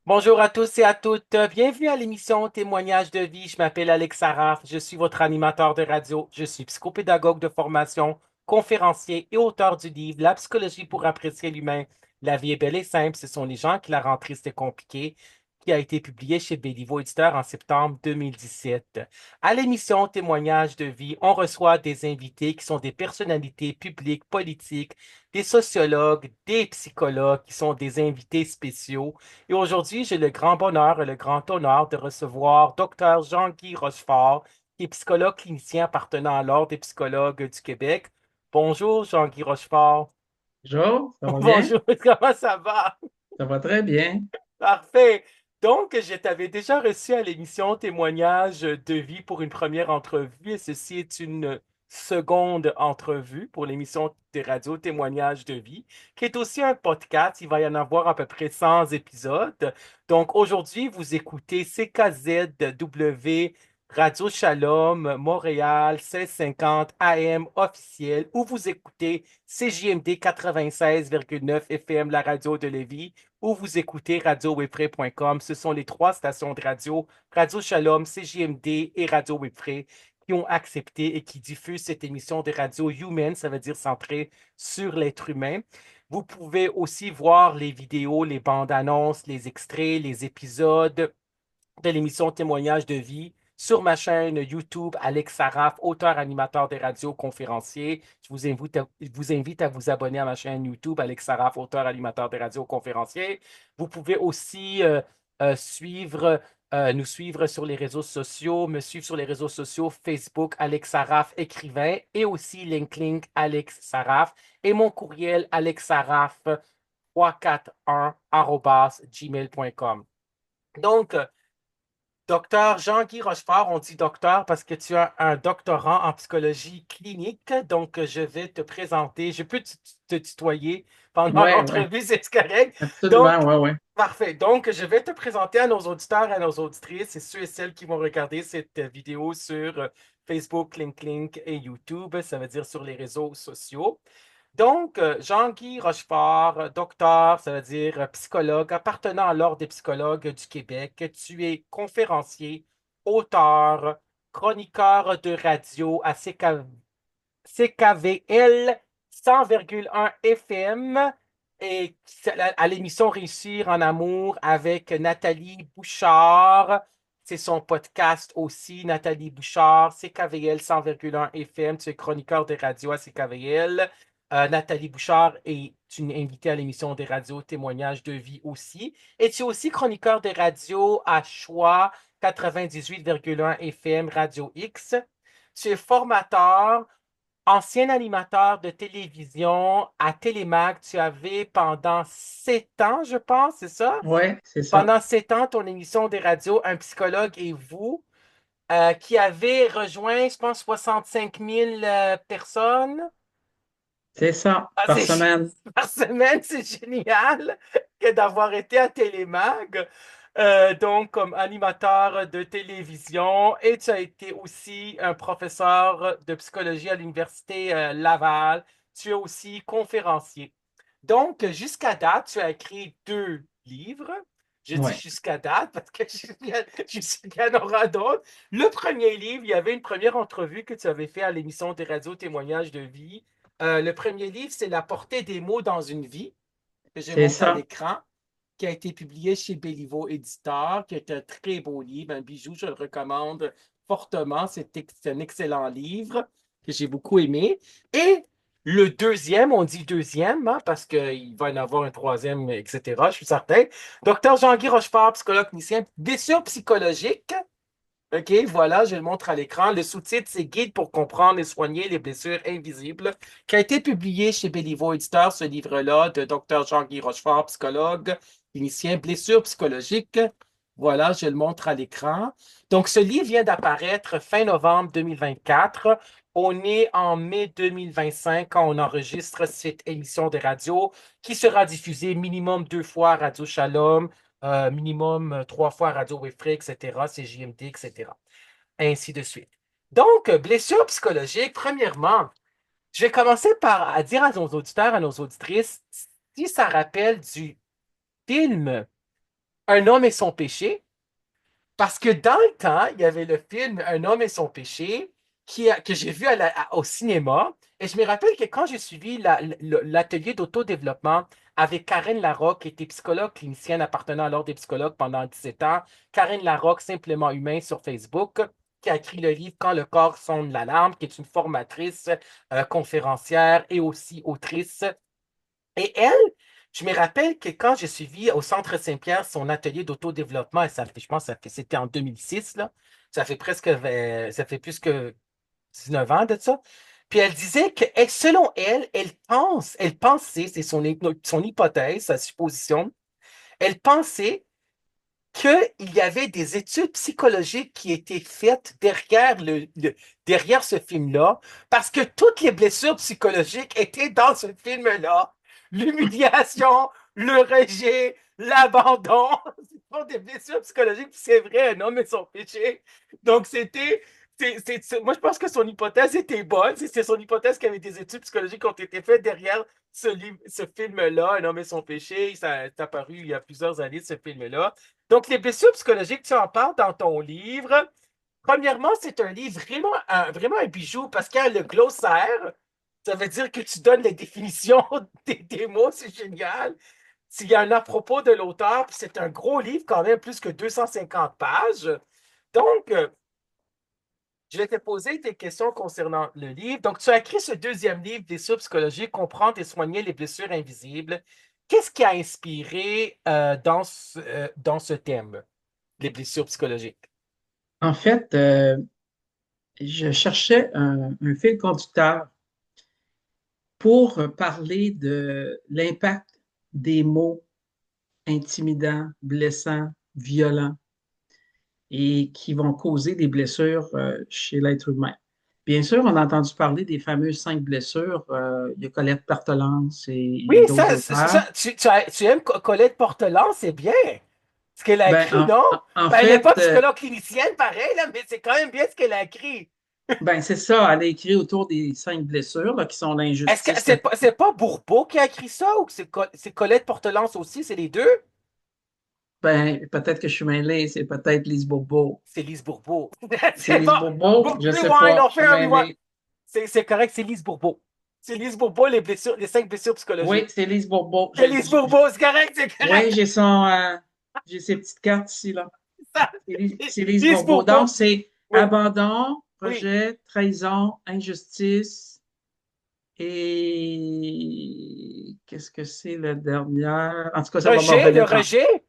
Bonjour à tous et à toutes. Bienvenue à l'émission Témoignages de vie. Je m'appelle Alex Saraf. Je suis votre animateur de radio. Je suis psychopédagogue de formation, conférencier et auteur du livre La psychologie pour apprécier l'humain. La vie est belle et simple. Ce sont les gens qui la rendent triste et compliquée, qui a été publié chez Béliveau Éditeur en septembre 2017. À l'émission Témoignages de vie, on reçoit des invités qui sont des personnalités publiques, politiques, des sociologues, des psychologues qui sont des invités spéciaux. Et aujourd'hui, j'ai le grand bonheur et le grand honneur de recevoir Dr. Jean-Guy Rochefort, qui est psychologue clinicien appartenant à l'Ordre des psychologues du Québec. Bonjour, Jean-Guy Rochefort. Bonjour, ça va bien? Bonjour, comment ça va? Ça va très bien. Parfait. Donc, je t'avais déjà reçu à l'émission Témoignage de vie pour une première entrevue et ceci est une seconde entrevue pour l'émission de radio Témoignage de vie, qui est aussi un podcast. Il va y en avoir à peu près 100 épisodes. Donc, aujourd'hui, vous écoutez CKZW Radio Shalom Montréal 1650 AM officiel ou vous écoutez CJMD 96,9 FM, la radio de Lévis ou vous écoutez radiowebfray.com. Ce sont les trois stations de radio, Radio Shalom, CJMD et Radio Webfray, qui ont accepté et qui diffusent cette émission de radio human, ça veut dire centrée sur l'être humain. Vous pouvez aussi voir les vidéos, les bandes annonces, les extraits, les épisodes de l'émission Témoignages de vie sur ma chaîne YouTube, Alex Saraf, auteur, animateur de radio, conférencier. Je vous invite à vous abonner à ma chaîne YouTube, Alex Saraf, auteur, animateur de radio, conférencier. Vous pouvez aussi suivre, nous suivre sur les réseaux sociaux, me suivre sur les réseaux sociaux Facebook, Alex Saraf, écrivain, et aussi LinkedIn, Alex Saraf, et mon courriel, alexsaraf 341@gmail.com. Donc, docteur Jean-Guy Rochefort, on dit docteur parce que tu as un doctorat en psychologie clinique. Donc, je vais te présenter. Je peux te tutoyer pendant Oui, oui, l'entrevue, c'est correct? absolument, Donc, oui, oui. parfait. Donc, je vais te présenter à nos auditeurs et à nos auditrices et ceux et celles qui vont regarder cette vidéo sur Facebook, LinkedIn et YouTube. Ça veut dire sur les réseaux sociaux. Donc, Jean-Guy Rochefort, docteur, ça veut dire psychologue, appartenant à l'Ordre des psychologues du Québec. Tu es conférencier, auteur, chroniqueur de radio à CKVL 100,1 FM et à l'émission Réussir en amour avec Nathalie Bouchard. C'est son podcast aussi, Nathalie Bouchard, CKVL 100,1 FM. Tu es chroniqueur de radio à CKVL. Nathalie Bouchard est une invitée à l'émission des radios Témoignages de vie aussi. Et tu es aussi chroniqueur de radio à Choix 98,1 FM Radio X. Tu es formateur, ancien animateur de télévision à Télémac. Tu avais pendant 7 ans, je pense, c'est ça? Oui, c'est ça. Pendant 7 ans, ton émission des radios, Un psychologue et vous, qui avez rejoint, je pense, 65 000 personnes. C'est ça, Ah, par semaine. par semaine, c'est génial que d'avoir été à Télémag, donc comme animateur de télévision, et tu as été aussi un professeur de psychologie à l'Université Laval. Tu es aussi conférencier. Donc, jusqu'à date, tu as écrit 2 livres. Je dis Oui, jusqu'à date parce que je sais qu'il y en aura d'autres. Le premier livre, il y avait une première entrevue que tu avais fait à l'émission des radios Témoignages de vie. Le premier livre, c'est La portée des mots dans une vie, que je c'est montre à ça. l'écran, qui a été publié chez Béliveau Éditeur, qui est un très beau livre, un bijou, je le recommande fortement. C'est un excellent livre que j'ai beaucoup aimé. Et le deuxième, on dit deuxième, hein, parce qu'il va y en avoir un troisième, etc., je suis certain. Docteur Jean-Guy Rochefort, psychologue clinicien, blessure psychologique. OK, voilà, je le montre à l'écran. Le sous-titre, c'est Guide pour comprendre et soigner les blessures invisibles, qui a été publié chez Béliveau Éditeur, ce livre-là, de Dr. Jean-Guy Rochefort, psychologue, clinicien, blessures psychologiques. Voilà, je le montre à l'écran. Donc, ce livre vient d'apparaître fin novembre 2024. On est en mai 2025 quand on enregistre cette émission de radio qui sera diffusée minimum 2 fois à Radio Shalom, minimum 3 fois Radio Wefray, etc., CJMD, etc. Ainsi de suite. Donc, blessure psychologique, premièrement, je vais commencer par à dire à nos auditeurs, à nos auditrices, si ça rappelle du film Un homme et son péché. Parce que dans le temps, il y avait le film Un homme et son péché que j'ai vu au cinéma. Et je me rappelle que quand j'ai suivi l'atelier d'autodéveloppement avec Karen Larocque, qui était psychologue clinicienne appartenant à l'Ordre des psychologues pendant 17 ans, Karen Larocque, Simplement humain sur Facebook, qui a écrit le livre Quand le corps sonne l'alarme, qui est une formatrice, conférencière et aussi autrice. Et elle, je me rappelle que quand j'ai suivi au Centre Saint-Pierre son atelier d'autodéveloppement, et ça fait, je pense que c'était en 2006, là, ça fait ça fait plus que 19 ans de ça. Puis elle disait que selon elle, elle pensait, c'est son hypothèse, sa supposition, elle pensait qu'il y avait des études psychologiques qui étaient faites derrière ce film-là, parce que toutes les blessures psychologiques étaient dans ce film-là. L'humiliation, le rejet, l'abandon, ce sont des blessures psychologiques, puis c'est vrai, un homme et son péché. Donc moi je pense que son hypothèse était bonne, c'est son hypothèse qu'il y avait des études psychologiques qui ont été faites derrière ce film-là, Un homme et son péché. Ça est apparu il y a plusieurs années, ce film-là. Donc, les blessures psychologiques, tu en parles dans ton livre. Premièrement, c'est un livre vraiment un bijou parce qu'il y a le glossaire. Ça veut dire que tu donnes les définitions des mots, c'est génial. Il y a un à propos de l'auteur, puis c'est un gros livre quand même, plus que 250 pages. Donc, je vais te poser des questions concernant le livre. Donc, tu as écrit ce deuxième livre, Blessures psychologiques, comprendre et soigner les blessures invisibles. Qu'est-ce qui a inspiré dans ce thème, les blessures psychologiques? En fait, je cherchais un fil conducteur pour parler de l'impact des mots intimidants, blessants, violents et qui vont causer des blessures chez l'être humain. Bien sûr, on a entendu parler des fameuses 5 blessures. Il y a Colette Bartholance Oui, et d'autres auteurs. tu aimes Colette Portelan, c'est bien. Ce qu'elle a Ben, écrit, non? en Ben, elle n'est fait, pas psychologue clinicienne, pareil, là, mais c'est quand même bien ce qu'elle a écrit. ben, c'est ça. Elle a écrit autour des 5 blessures là, qui sont Est-ce que l'injustice. c'est pas Bourbeau qui a écrit ça ou que c'est Colette Portelance aussi, c'est les deux? Ben, peut-être que je suis mêlé, c'est peut-être Lise Bourbeau. C'est Lise Bourbeau. C'est C'est Lise bon. Bourbeau? Je sais Rewind, pas, on je fait suis un rewind. mêlé. C'est correct, c'est Lise Bourbeau. C'est Lise Bourbeau, les 5 blessures Oui, psychologiques. c'est Lise Bourbeau. C'est Lise Bourbeau, c'est correct, c'est Oui, correct. j'ai ses petites cartes ici, là. Ça, C'est Lise Lise Bourbeau. Donc, Bourbeau, c'est oui, abandon, oui. rejet, trahison, injustice et qu'est-ce que c'est le dernier? En tout cas, ça va me Rejet, le revenir quand. rejet.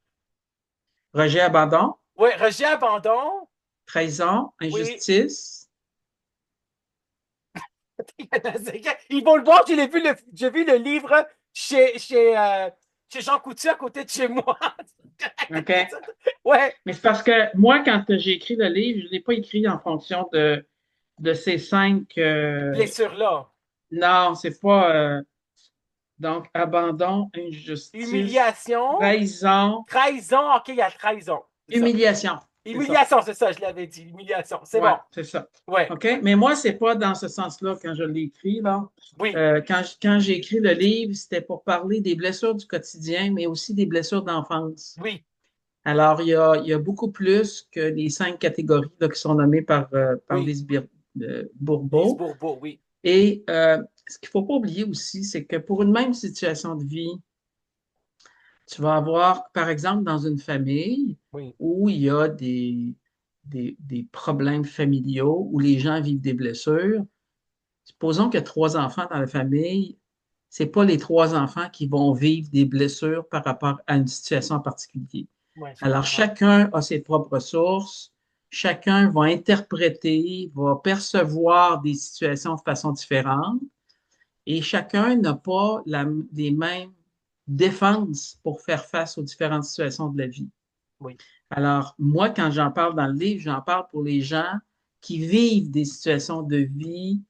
Rejet, abandon, Oui, rejet, abandon. trahison, Oui. injustice. Ils vont le voir, j'ai vu le livre chez Jean Coutu à côté de chez moi. OK? Ouais, Mais c'est parce que moi, quand j'ai écrit le livre, je ne l'ai pas écrit en fonction de ces 5. blessure-là. Non, c'est pas. Donc, abandon, injustice, Humiliation. trahison, Trahison, ok, il y a trahison. C'est ça. humiliation. C'est ça. Humiliation, c'est ça, je l'avais dit. Humiliation, c'est Ouais, bon. c'est ça. Ouais, OK? Mais moi, c'est pas dans ce sens-là quand je l'ai écrit, là. oui, Quand j'ai écrit le livre, c'était pour parler des blessures du quotidien, mais aussi des blessures d'enfance. oui. Alors, il y a beaucoup plus que les 5 catégories là, qui sont nommées par Oui. Lise Lise Bourbeau. Bourbeau, oui. Et ce qu'il ne faut pas oublier aussi, c'est que pour une même situation de vie, tu vas avoir, par exemple, dans une famille Oui, où il y a des problèmes familiaux, où les gens vivent des blessures. Supposons qu'il y a 3 enfants dans la famille, ce n'est pas les 3 enfants qui vont vivre des blessures par rapport à une situation en particulier. ouais, je Alors, comprends. chacun a ses propres sources, chacun va interpréter, va percevoir des situations de façon différente et chacun n'a pas les mêmes défenses pour faire face aux différentes situations de la vie. Oui, Alors, moi, quand j'en parle dans le livre, j'en parle pour les gens qui vivent des situations de vie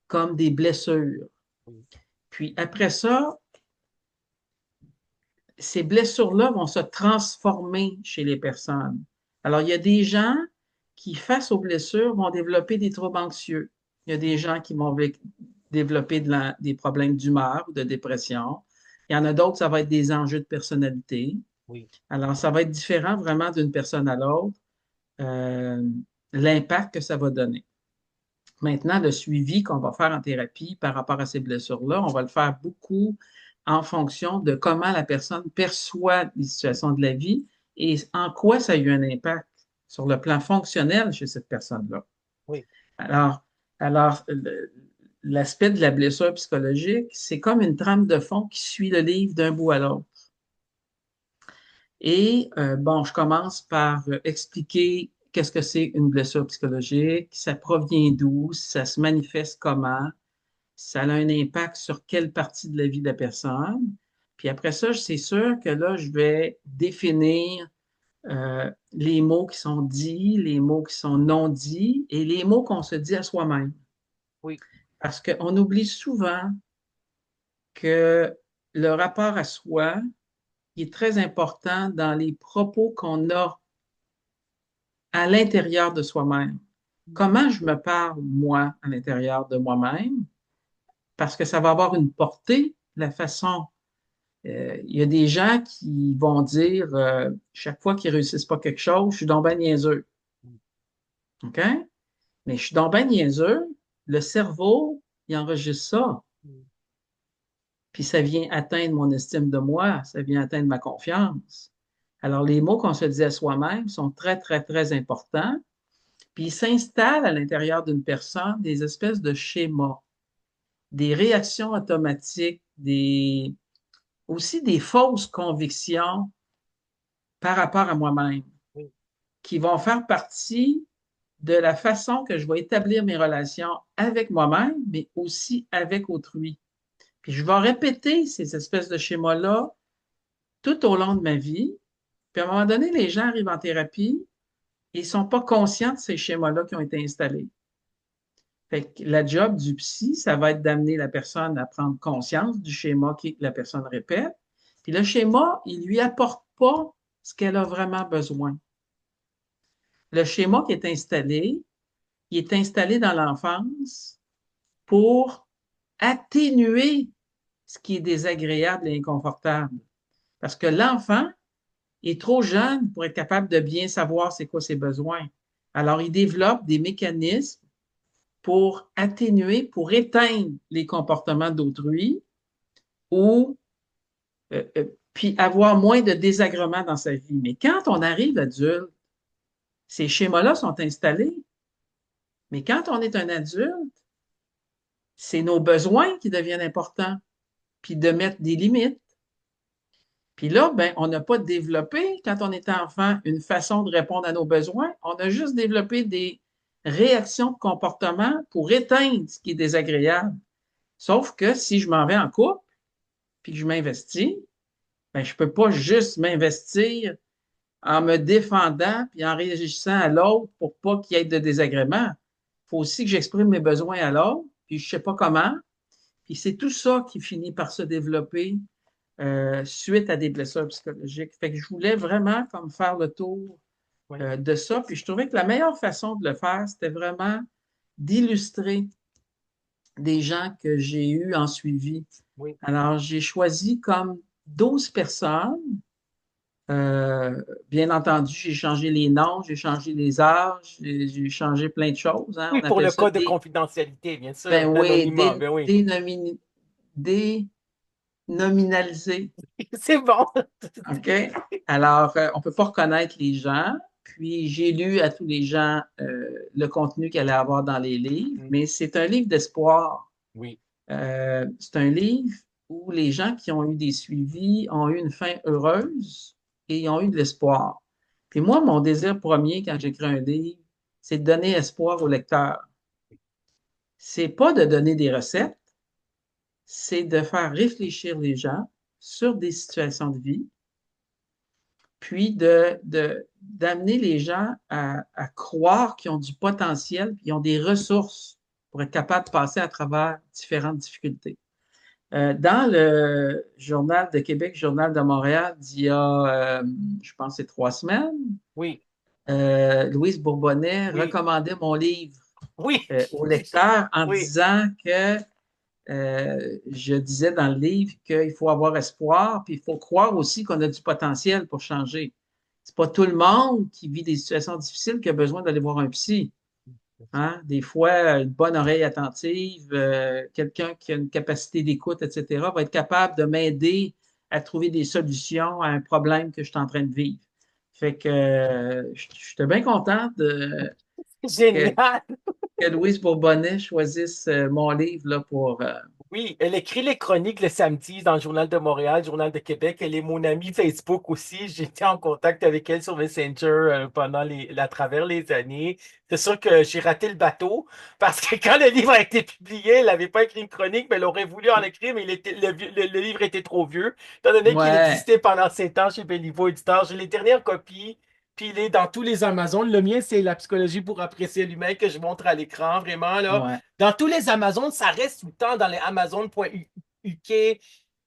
comme des blessures. oui, Puis après ça, ces blessures-là vont se transformer chez les personnes. Alors, il y a des gens qui, face aux blessures, vont développer des troubles anxieux. Il y a des gens qui vont développer des problèmes d'humeur ou de dépression. Il y en a d'autres, ça va être des enjeux de personnalité. oui, Alors, ça va être différent vraiment d'une personne à l'autre, euh, l'impact que ça va donner. Maintenant, le suivi qu'on va faire en thérapie par rapport à ces blessures-là, on va le faire beaucoup en fonction de comment la personne perçoit les situations de la vie et en quoi ça a eu un impact sur le plan fonctionnel chez cette personne-là. oui, Alors, alors, l'aspect de la blessure psychologique, c'est comme une trame de fond qui suit le livre d'un bout à l'autre. Et bon, je commence par expliquer qu'est-ce que c'est une blessure psychologique, ça provient d'où, ça se manifeste comment, ça a un impact sur quelle partie de la vie de la personne. Puis après ça, c'est sûr que là, je vais définir les mots qui sont dits, les mots qui sont non dits et les mots qu'on se dit à soi-même. oui, Parce qu'on oublie souvent que le rapport à soi il est très important dans les propos qu'on a à l'intérieur de soi-même. Comment je me parle, moi, à l'intérieur de moi-même, parce que ça va avoir une portée, la façon. Il y a des gens qui vont dire, chaque fois qu'ils réussissent pas quelque chose, je suis donc ben niaiseux. OK? Mais je suis donc ben niaiseux, le cerveau, il enregistre ça. Puis ça vient atteindre mon estime de moi, ça vient atteindre ma confiance. Alors, les mots qu'on se dit à soi-même sont très, très, très importants. Puis il s'installe à l'intérieur d'une personne des espèces de schémas, des réactions automatiques, aussi des fausses convictions par rapport à moi-même, oui, qui vont faire partie de la façon que je vais établir mes relations avec moi-même, mais aussi avec autrui. Puis je vais répéter ces espèces de schémas-là tout au long de ma vie. Puis à un moment donné, les gens arrivent en thérapie, et ils ne sont pas conscients de ces schémas-là qui ont été installés. Fait que la job du psy, ça va être d'amener la personne à prendre conscience du schéma que la personne répète. Puis le schéma, il lui apporte pas ce qu'elle a vraiment besoin. Le schéma qui est installé, il est installé dans l'enfance pour atténuer ce qui est désagréable et inconfortable. Parce que l'enfant est trop jeune pour être capable de bien savoir c'est quoi ses besoins. Alors, il développe des mécanismes pour atténuer, pour éteindre les comportements d'autrui ou puis avoir moins de désagréments dans sa vie. Mais quand on arrive adulte, ces schémas-là sont installés. Mais quand on est un adulte, c'est nos besoins qui deviennent importants, puis de mettre des limites. Puis là, ben, on n'a pas développé, quand on était enfant, une façon de répondre à nos besoins. On a juste développé des réactions de comportement pour éteindre ce qui est désagréable. Sauf que si je m'en vais en couple, puis que je m'investis, ben, je ne peux pas juste m'investir en me défendant puis en réagissant à l'autre pour pas qu'il y ait de désagrément. Il faut aussi que j'exprime mes besoins à l'autre, puis je ne sais pas comment. Puis c'est tout ça qui finit par se développer suite à des blessures psychologiques. Fait que je voulais vraiment comme faire le tour oui, de ça. Puis je trouvais que la meilleure façon de le faire, c'était vraiment d'illustrer des gens que j'ai eus en suivi. oui. Alors, j'ai choisi comme 12 personnes. Bien entendu, j'ai changé les noms, j'ai changé les âges, j'ai changé plein de choses, hein. Oui, On pour appelle le ça code de confidentialité, bien ben sûr, oui, d'anonymat, ben oui. dénominalisé. C'est bon. OK? Alors, on ne peut pas reconnaître les gens. Puis, j'ai lu à tous les gens le contenu qu'il allait avoir dans les livres, Mm, mais c'est un livre d'espoir. oui, C'est un livre où les gens qui ont eu des suivis ont eu une fin heureuse et ils ont eu de l'espoir. Puis moi, mon désir premier quand j'écris un livre, c'est de donner espoir au lecteur. C'est pas de donner des recettes, c'est de faire réfléchir les gens sur des situations de vie, puis d'amener les gens à croire qu'ils ont du potentiel, qu'ils ont des ressources pour être capables de passer à travers différentes difficultés. Dans le Journal de Québec, Journal de Montréal, d'il y a, je pense, c'est 3 semaines, oui, Louise Bourbonnais oui, recommandait mon livre oui, au lecteur en oui, disant que je disais dans le livre qu'il faut avoir espoir, puis il faut croire aussi qu'on a du potentiel pour changer. C'est pas tout le monde qui vit des situations difficiles qui a besoin d'aller voir un psy. Hein? Des fois, une bonne oreille attentive, quelqu'un qui a une capacité d'écoute, etc., va être capable de m'aider à trouver des solutions à un problème que je suis en train de vivre. Fait que j'étais bien contente que, Génial! que Louise Bourbonnais choisisse mon livre là, pour. Oui, elle écrit les chroniques le samedi dans le Journal de Montréal, Journal de Québec. Elle est mon amie Facebook aussi. J'étais en contact avec elle sur Messenger pendant à travers les années. C'est sûr que j'ai raté le bateau parce que quand le livre a été publié, elle n'avait pas écrit une chronique, mais elle aurait voulu en écrire, mais le livre était trop vieux, étant donné qu'il Ouais, existait pendant 7 ans chez Béliveau Éditeur. J'ai les dernières copies. Puis il est dans tous les Amazones. Le mien, c'est La psychologie pour apprécier l'humain que je montre à l'écran, vraiment, là. ouais, Dans tous les Amazones, ça reste tout le temps dans les Amazon.uk,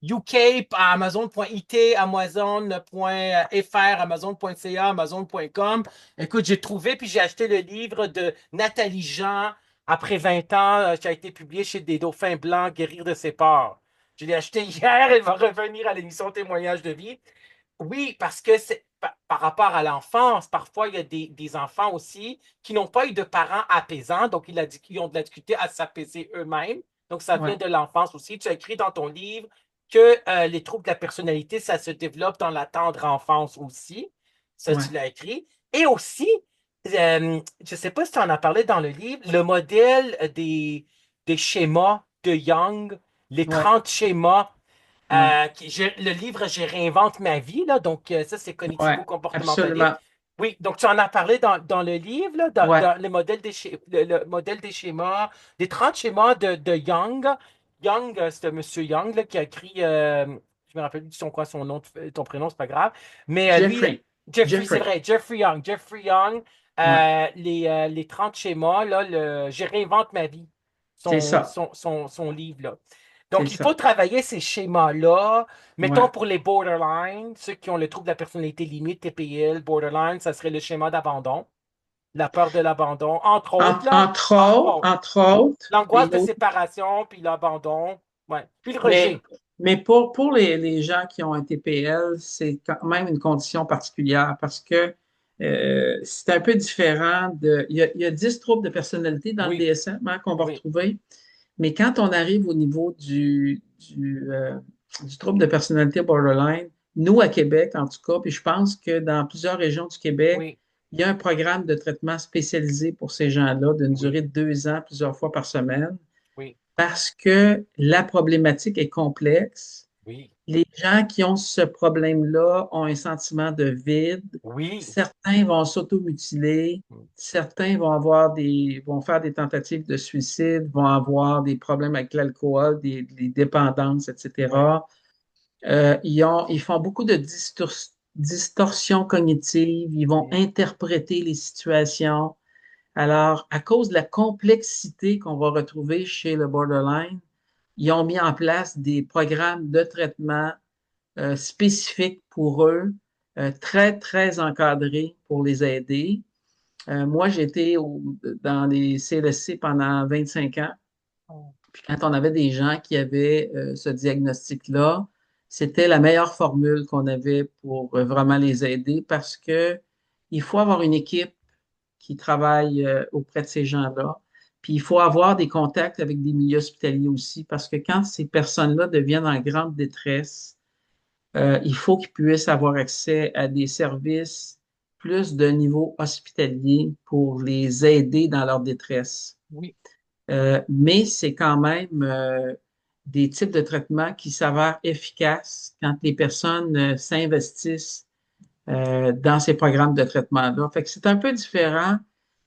UK, Amazon.it, Amazon.fr, Amazon.ca, Amazon.com. Écoute, j'ai trouvé, puis j'ai acheté le livre de Nathalie Jean, après 20 ans, qui a été publié chez Des Dauphins Blancs, Guérir de ses peurs. Je l'ai acheté hier, elle va revenir à l'émission Témoignage de vie. Oui, parce que c'est par rapport à l'enfance, parfois il y a des enfants aussi qui n'ont pas eu de parents apaisants, donc ils ont de la difficulté à s'apaiser eux-mêmes. Donc ça vient ouais, de l'enfance aussi. Tu as écrit dans ton livre que les troubles de la personnalité, ça se développe dans la tendre enfance aussi. Ça, tu ouais, l'as écrit. Et aussi, je ne sais pas si tu en as parlé dans le livre, le modèle des schémas de Young, les ouais, 30 schémas ouais, le livre Je réinvente ma vie, là, donc ça, c'est ouais, cognitivo-comportementaliste. absolument. Oui, donc tu en as parlé dans le livre, là, Ouais, dans le modèle le modèle des schémas, des 30 schémas de Young. Young, c'est monsieur Young là, qui a écrit, je me rappelle plus son nom, ton prénom, c'est pas grave, mais lui, Jeffrey. Jeffrey, c'est Jeffrey. vrai, Jeffrey Young. Jeffrey Young, Ouais, les 30 schémas, là, Je réinvente ma vie, c'est ça. son livre, là. C'est Donc, il faut ça. travailler ces schémas-là. Mettons Ouais, pour les borderline, ceux qui ont le trouble de la personnalité limite, TPL, borderline, ça serait le schéma d'abandon, la peur de l'abandon, entre autres, là, entre autres. Entre autres, L'angoisse et de séparation, puis l'abandon, ouais. Puis le mais, rejet. mais pour les gens qui ont un TPL, c'est quand même une condition particulière parce que c'est un peu différent de. Il y a 10 troubles de personnalité dans le Oui, DSM hein, qu'on va oui, retrouver, mais quand on arrive au niveau du trouble de personnalité borderline, nous à Québec en tout cas, puis je pense que dans plusieurs régions du Québec, oui, il y a un programme de traitement spécialisé pour ces gens-là d'une oui, durée de 2 ans, plusieurs fois par semaine oui, parce que la problématique est complexe. oui, Les gens qui ont ce problème-là ont un sentiment de vide. oui. Certains vont s'automutiler. Certains vont faire des tentatives de suicide, vont avoir des problèmes avec l'alcool, des dépendances, Oui, etc. Ils font beaucoup de distorsions cognitives. Ils vont oui, interpréter les situations. Alors, à cause de la complexité qu'on va retrouver chez le borderline, ils ont mis en place des programmes de traitement spécifiques pour eux, très, très encadrés pour les aider. Moi, j'étais dans les CLSC pendant 25 ans. Puis quand on avait des gens qui avaient ce diagnostic-là, c'était la meilleure formule qu'on avait pour vraiment les aider parce que il faut avoir une équipe qui travaillent auprès de ces gens-là. Puis il faut avoir des contacts avec des milieux hospitaliers aussi, parce que quand ces personnes-là deviennent en grande détresse, il faut qu'ils puissent avoir accès à des services plus de niveau hospitalier pour les aider dans leur détresse. oui. Mais c'est quand même des types de traitements qui s'avèrent efficaces quand les personnes s'investissent dans ces programmes de traitement-là. Fait que c'est un peu différent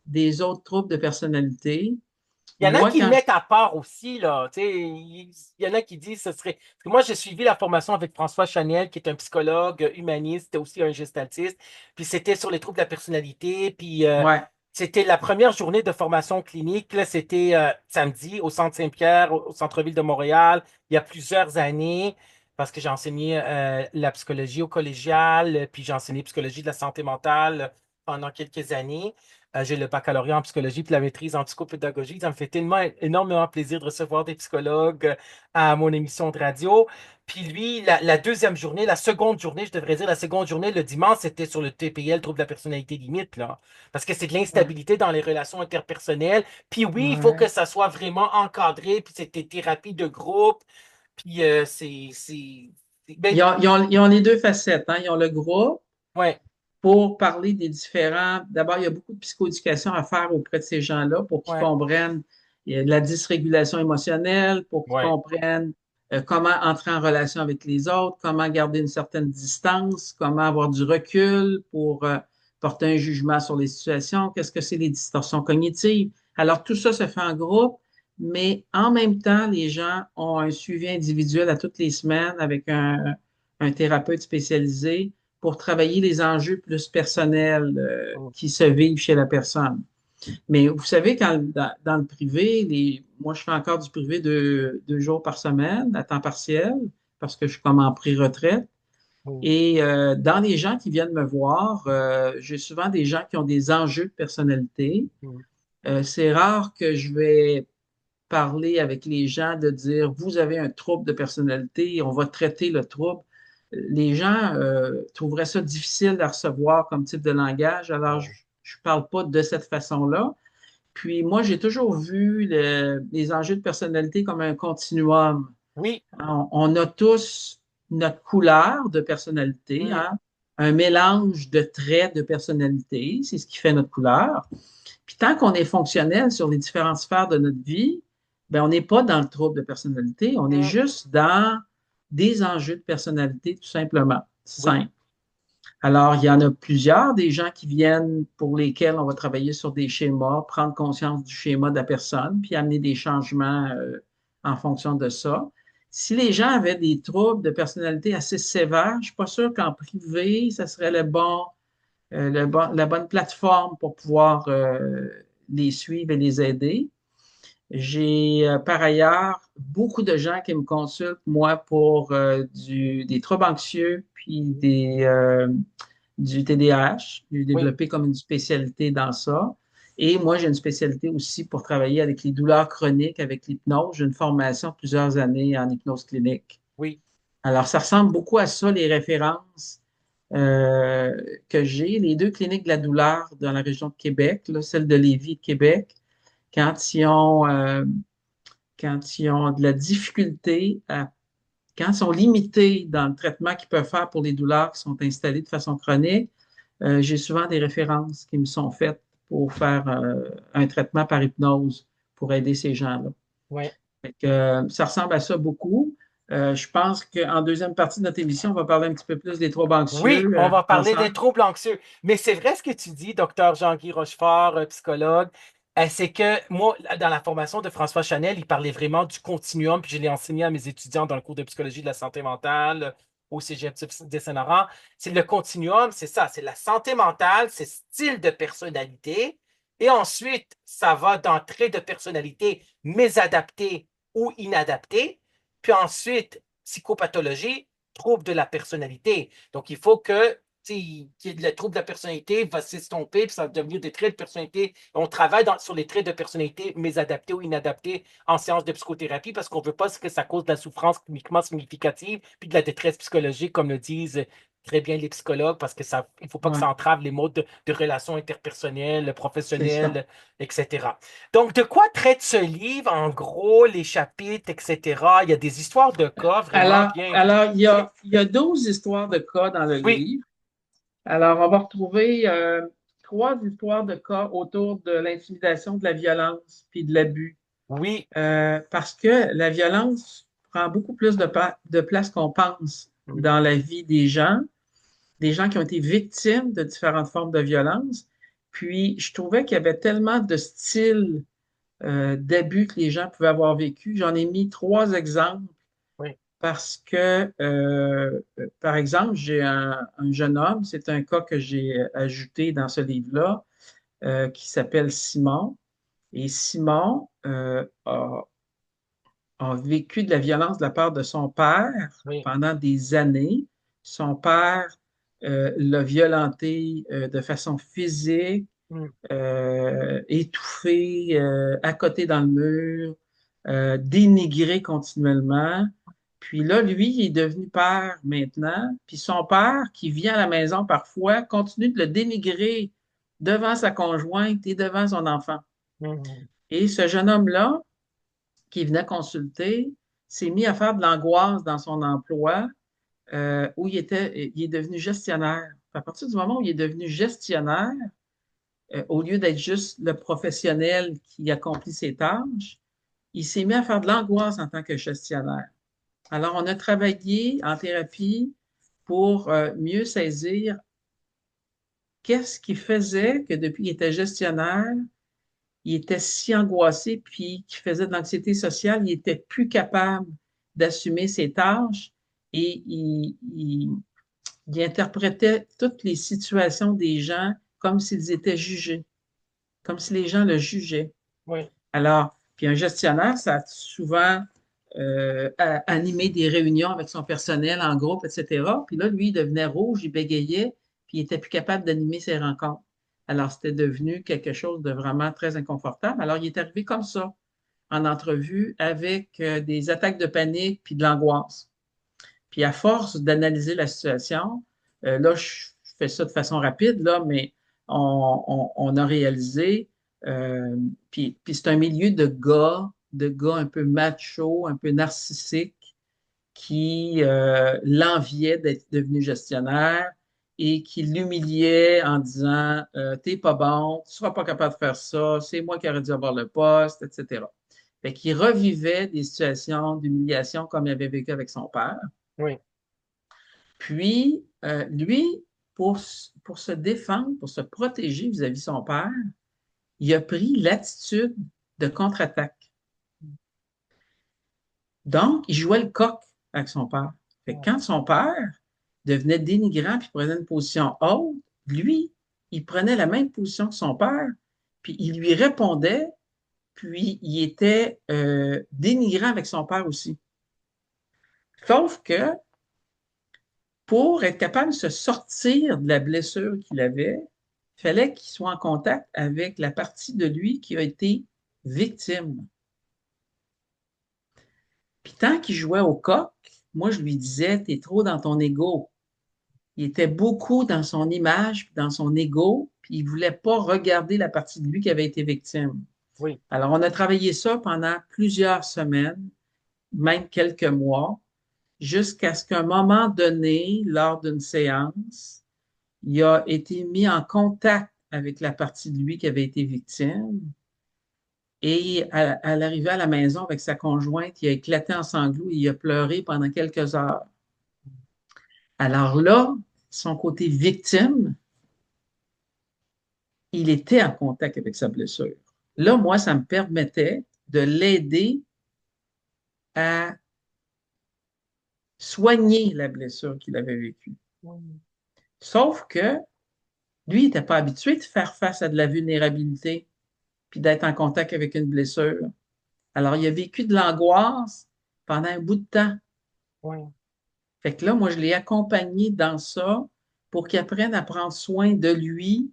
des autres troubles de personnalité. Il y en a Moi, qui le quand... mettent à part aussi, là. Tu sais, il y en a qui disent ce serait. Parce que moi, j'ai suivi la formation avec François Chanel, qui est un psychologue humaniste, aussi un gestaltiste. Puis c'était sur les troubles de la personnalité. Puis Ouais, c'était la première journée de formation clinique. Là, c'était samedi au Centre Saint-Pierre, au centre-ville de Montréal, il y a plusieurs années, parce que j'ai enseigné la psychologie au collégial, puis j'ai enseigné psychologie de la santé mentale pendant quelques années. J'ai le baccalauréat en psychologie puis la maîtrise en psychopédagogie. Ça me fait tellement énormément plaisir de recevoir des psychologues à mon émission de radio. Puis lui, la deuxième journée, la seconde journée, je devrais dire la seconde journée, le dimanche, c'était sur le TPL, trouble de la personnalité limite, là. Parce que c'est de Ouais, l'instabilité dans les relations interpersonnelles. Puis oui, il faut que ouais. ça soit vraiment encadré, puis c'était thérapie de groupe. Puis ben, Ils ont les deux facettes, hein. Ils ont le groupe ouais, pour parler des différents. D'abord, il y a beaucoup de psychoéducation à faire auprès de ces gens-là pour qu'ils ouais, comprennent la dysrégulation émotionnelle, pour qu'ils ouais. comprennent comment entrer en relation avec les autres, comment garder une certaine distance, comment avoir du recul pour porter un jugement sur les situations, qu'est-ce que c'est les distorsions cognitives. Alors, tout ça se fait en groupe, mais en même temps, les gens ont un suivi individuel à toutes les semaines avec un thérapeute spécialisé pour travailler les enjeux plus personnels Mm, qui se vivent chez la personne. Mais vous savez, dans le privé, moi, je fais encore du privé 2 jours par semaine à temps partiel parce que je suis comme en pré-retraite. mm, Et dans les gens qui viennent me voir, j'ai souvent des gens qui ont des enjeux de personnalité. mm, C'est rare que je vais parler avec les gens de dire, vous avez un trouble de personnalité, on va traiter le trouble. Les gens trouveraient ça difficile à recevoir comme type de langage, alors je ouais. ne parle pas de cette façon-là. Puis moi, j'ai toujours vu les enjeux de personnalité comme un continuum. Oui. On a tous notre couleur de personnalité, Mm, hein, un mélange de traits de personnalité, c'est ce qui fait notre couleur. Puis tant qu'on est fonctionnel sur les différentes sphères de notre vie, ben on n'est pas dans le trouble de personnalité, on est mm, juste dans des enjeux de personnalité, tout simplement. oui. Simple. Alors, il y en a plusieurs, des gens qui viennent pour lesquels on va travailler sur des schémas, prendre conscience du schéma de la personne, puis amener des changements en fonction de ça. Si les gens avaient des troubles de personnalité assez sévères, je ne suis pas sûr qu'en privé, ça serait la bonne plateforme pour pouvoir les suivre et les aider. J'ai par ailleurs beaucoup de gens qui me consultent, moi, pour des troubles anxieux, puis du TDAH. J'ai Oui. développé comme une spécialité dans ça. Et moi, j'ai une spécialité aussi pour travailler avec les douleurs chroniques, avec l'hypnose. J'ai une formation de plusieurs années en hypnose clinique. Oui. Alors, ça ressemble beaucoup à ça, les références euh, que j'ai. Les deux cliniques de la douleur dans la région de Québec, là, celle de Lévis et de Québec, quand ils ont, euh, quand ils ont de la difficulté, quand ils sont limités dans le traitement qu'ils peuvent faire pour les douleurs qui sont installées de façon chronique, j'ai souvent des références qui me sont faites pour faire un traitement par hypnose pour aider ces gens-là. Oui. Fait que, ça ressemble à ça beaucoup. Je pense qu'en deuxième partie de notre émission, on va parler un petit peu plus des troubles Oui, anxieux on va parler des ensemble. troubles anxieux. Mais c'est vrai ce que tu dis, docteur Jean-Guy Rochefort, psychologue, c'est que moi, dans la formation de François Chanel, il parlait vraiment du continuum, puis je l'ai enseigné à mes étudiants dans le cours de psychologie de la santé mentale au Cégep de Saint-Laurent. C'est le continuum, c'est ça, c'est la santé mentale, c'est style de personnalité, et ensuite, ça va dans traits de personnalité mésadaptés ou inadaptés, puis ensuite, psychopathologie, trouble de la personnalité. Donc, il faut que le trouble de la personnalité va s'estomper, puis ça va devenir des traits de personnalité. On travaille sur les traits de personnalité mésadaptés ou inadaptés en séance de psychothérapie parce qu'on ne veut pas que ça cause de la souffrance cliniquement significative puis de la détresse psychologique, comme le disent très bien les psychologues, parce que ça, il ne faut pas que Ouais, ça entrave les modes de relations interpersonnelles, c'est ça. professionnelles, etc. Donc, de quoi traite ce livre? En gros, les chapitres, etc. Il y a des histoires de cas vraiment Alors, bien. alors Oui, il y a 12 histoires de cas dans le oui, livre. Alors, on va retrouver 3 histoires de cas autour de l'intimidation, de la violence puis de l'abus. oui. Parce que la violence prend beaucoup plus de place qu'on pense Oui. dans la vie des gens qui ont été victimes de différentes formes de violence. Puis, je trouvais qu'il y avait tellement de styles d'abus que les gens pouvaient avoir vécu. J'en ai mis 3 exemples Oui, parce que, par exemple, j'ai un jeune homme, c'est un cas que j'ai ajouté dans ce livre-là, qui s'appelle Simon. Et Simon a vécu de la violence de la part de son père oui, pendant des années. Son père l'a violenté de façon physique, mm, étouffé, à côté dans le mur, dénigré continuellement. Puis là, lui, il est devenu père maintenant. Puis son père, qui vient à la maison parfois, continue de le dénigrer devant sa conjointe et devant son enfant. mm, Et ce jeune homme-là, qui venait consulter, s'est mis à faire de l'angoisse dans son emploi, où il est devenu gestionnaire. À partir du moment où il est devenu gestionnaire, au lieu d'être juste le professionnel qui accomplit ses tâches, il s'est mis à faire de l'angoisse en tant que gestionnaire. Alors, on a travaillé en thérapie pour mieux saisir qu'est-ce qui faisait que depuis qu'il était gestionnaire, il était si angoissé, puis qu'il faisait de l'anxiété sociale, il était plus capable d'assumer ses tâches et il interprétait toutes les situations des gens comme s'ils étaient jugés, comme si les gens le jugeaient. oui, Alors, puis un gestionnaire, ça a souvent animé des réunions avec son personnel en groupe, etc. Puis là, lui, il devenait rouge, il bégayait, puis il était plus capable d'animer ses rencontres. Alors, c'était devenu quelque chose de vraiment très inconfortable. Alors, il est arrivé comme ça, en entrevue, avec des attaques de panique puis de l'angoisse. Puis à force d'analyser la situation, là, je fais ça de façon rapide, là, mais on a réalisé, euh, puis c'est un milieu de gars un peu macho, un peu narcissique, qui l'enviait d'être devenu gestionnaire et qui l'humiliait en disant t'es pas bon, tu seras pas capable de faire ça, c'est moi qui aurais dû avoir le poste, etc. Fait qu'il revivait des situations d'humiliation comme il avait vécu avec son père. oui, Puis, lui, pour se défendre, pour se protéger vis-à-vis son père, il a pris l'attitude de contre-attaque. Donc, il jouait le coq avec son père. Fait que quand son père devenait dénigrant puis prenait une position haute, lui, il prenait la même position que son père, puis il lui répondait, puis il était dénigrant avec son père aussi. Sauf que pour être capable de se sortir de la blessure qu'il avait, il fallait qu'il soit en contact avec la partie de lui qui a été victime. Puis tant qu'il jouait au coq, moi je lui disais, t'es trop dans ton ego. Il était beaucoup dans son image, dans son ego, puis il ne voulait pas regarder la partie de lui qui avait été victime. oui, Alors on a travaillé ça pendant plusieurs semaines, même quelques mois, jusqu'à ce qu'à un moment donné, lors d'une séance, il a été mis en contact avec la partie de lui qui avait été victime. Et à l'arrivée à la maison avec sa conjointe, il a éclaté en sanglots et il a pleuré pendant quelques heures. Alors là, son côté victime, il était en contact avec sa blessure. Là, moi, ça me permettait de l'aider à soigner la blessure qu'il avait vécue. oui, Sauf que lui, il n'était pas habitué de faire face à de la vulnérabilité puis d'être en contact avec une blessure. Alors, il a vécu de l'angoisse pendant un bout de temps. oui, Fait que là, moi, je l'ai accompagné dans ça pour qu'il apprenne à prendre soin de lui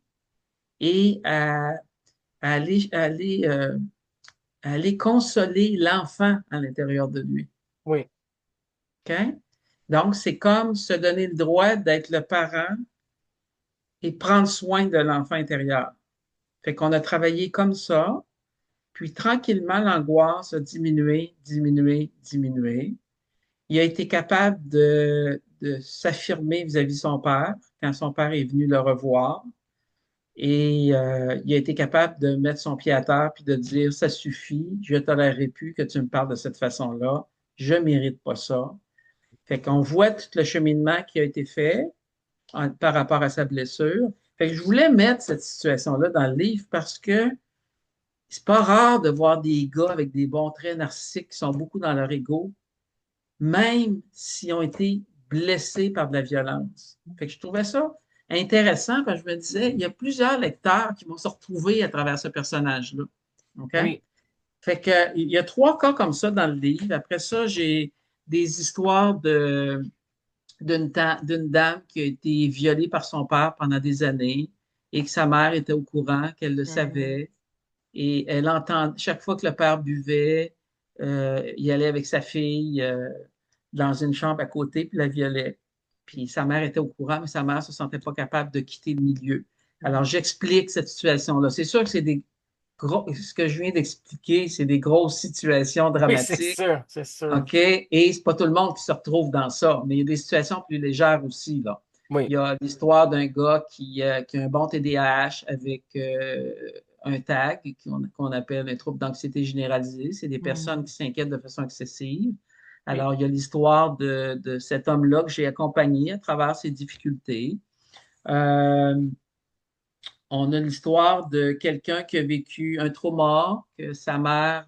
et à aller consoler l'enfant à l'intérieur de lui. oui, OK? Donc, c'est comme se donner le droit d'être le parent et prendre soin de l'enfant intérieur. Fait qu'on a travaillé comme ça, puis tranquillement, l'angoisse a diminué, diminué, diminué. Il a été capable de s'affirmer vis-à-vis de son père quand son père est venu le revoir. Et il a été capable de mettre son pied à terre puis de dire, ça suffit, je ne tolérerai plus que tu me parles de cette façon-là, je ne mérite pas ça. Fait qu'on voit tout le cheminement qui a été fait par rapport à sa blessure. Fait que je voulais mettre cette situation-là dans le livre parce que c'est pas rare de voir des gars avec des bons traits narcissiques qui sont beaucoup dans leur ego, même s'ils ont été blessés par de la violence. Fait que je trouvais ça intéressant parce que je me disais, il y a plusieurs lecteurs qui vont se retrouver à travers ce personnage-là. OK? oui, Fait que, il y a trois cas comme ça dans le livre. Après ça, j'ai des histoires d'une dame qui a été violée par son père pendant des années et que sa mère était au courant, qu'elle le Mhm. savait. Et elle entend, chaque fois que le père buvait, il allait avec sa fille dans une chambre à côté, puis la violait. Puis sa mère était au courant, mais sa mère ne se sentait pas capable de quitter le milieu. Alors, j'explique cette situation-là. C'est sûr que c'est des gros, ce que je viens d'expliquer, c'est des grosses situations Oui, c'est dramatiques. sûr, c'est sûr. OK? Et c'est pas tout le monde qui se retrouve dans ça, mais il y a des situations plus légères aussi, là. Il Oui. y a l'histoire d'un gars qui a un bon TDAH avec un tag qu'on appelle un trouble d'anxiété généralisée. C'est des personnes Mhm. qui s'inquiètent de façon excessive. Oui. Alors, il y a l'histoire de cet homme-là que j'ai accompagné à travers ses difficultés. Euh, on a l'histoire de quelqu'un qui a vécu un trauma, que sa mère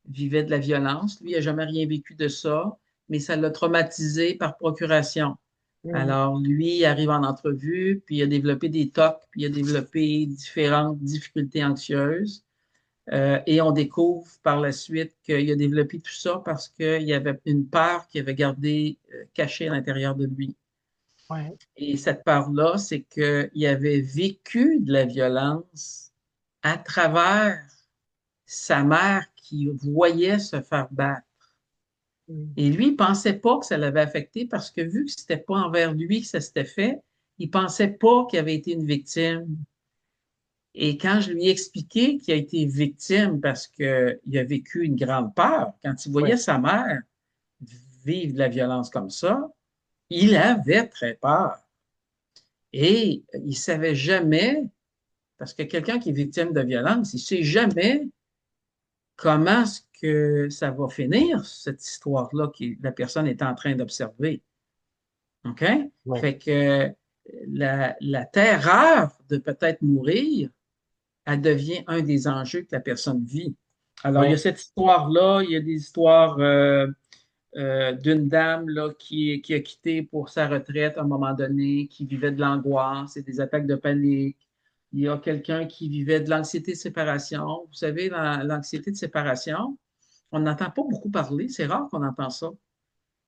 vivait de la violence. Lui, il n'a jamais rien vécu de ça, mais ça l'a traumatisé par procuration. Mhm. Alors, lui, il arrive en entrevue, puis il a développé des TOC, puis il a développé différentes difficultés anxieuses. Et on découvre par la suite qu'il a développé tout ça parce qu'il y avait une peur qu'il avait gardée cachée à l'intérieur de lui. Ouais. Et cette part-là, c'est qu'il avait vécu de la violence à travers sa mère qui voyait se faire battre. Mhm. Et lui, il ne pensait pas que ça l'avait affecté parce que vu que ce n'était pas envers lui que ça s'était fait, il ne pensait pas qu'il avait été une victime. Et quand je lui ai expliqué qu'il a été victime parce qu'il a vécu une grande peur, quand il voyait Oui. sa mère vivre de la violence comme ça, il avait très peur. Et il ne savait jamais. Parce que quelqu'un qui est victime de violence, il ne sait jamais comment est-ce que ça va finir, cette histoire-là que la personne est en train d'observer. OK? Oui. Fait que la terreur de peut-être mourir, elle devient un des enjeux que la personne vit. Alors, il y a Oui. cette histoire-là, il y a des histoires d'une dame là, qui a quitté pour sa retraite à un moment donné, qui vivait de l'angoisse et des attaques de panique. Il y a quelqu'un qui vivait de l'anxiété de séparation. Vous savez, l'anxiété de séparation, on n'entend pas beaucoup parler. C'est rare qu'on entend ça.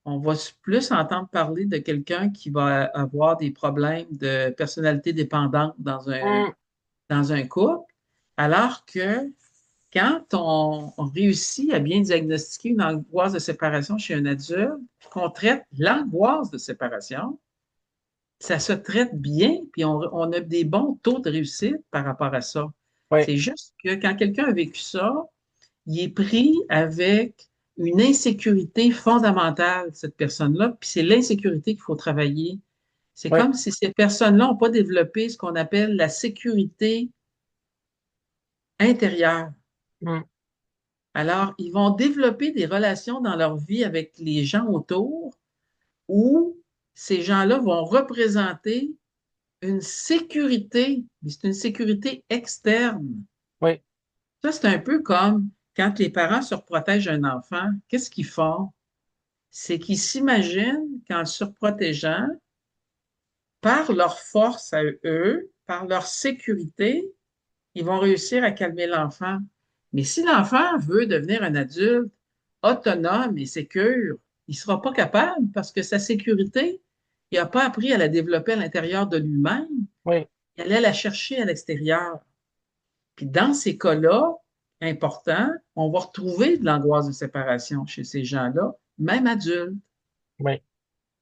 On va plus entendre parler de quelqu'un qui va avoir des problèmes de personnalité dépendante Mhm. dans un couple, alors que quand on réussit à bien diagnostiquer une angoisse de séparation chez un adulte, qu'on traite l'angoisse de séparation, ça se traite bien, puis on a des bons taux de réussite par rapport à ça. Oui. C'est juste que quand quelqu'un a vécu ça, il est pris avec une insécurité fondamentale, cette personne-là, puis c'est l'insécurité qu'il faut travailler. C'est Oui. comme si ces personnes-là n'ont pas développé ce qu'on appelle la sécurité intérieure. Mhm. Alors, ils vont développer des relations dans leur vie avec les gens autour où ces gens-là vont représenter une sécurité, mais c'est une sécurité externe. Oui. Ça, c'est un peu comme quand les parents surprotègent un enfant, qu'est-ce qu'ils font? C'est qu'ils s'imaginent qu'en le surprotégeant, par leur force à eux, par leur sécurité, ils vont réussir à calmer l'enfant. Mais si l'enfant veut devenir un adulte autonome et sécure, il ne sera pas capable parce que sa sécurité, il n'a pas appris à la développer à l'intérieur de lui-même. Oui. Il allait la chercher à l'extérieur. Puis dans ces cas-là, importants, on va retrouver de l'angoisse de séparation chez ces gens-là, même adultes. Oui. Je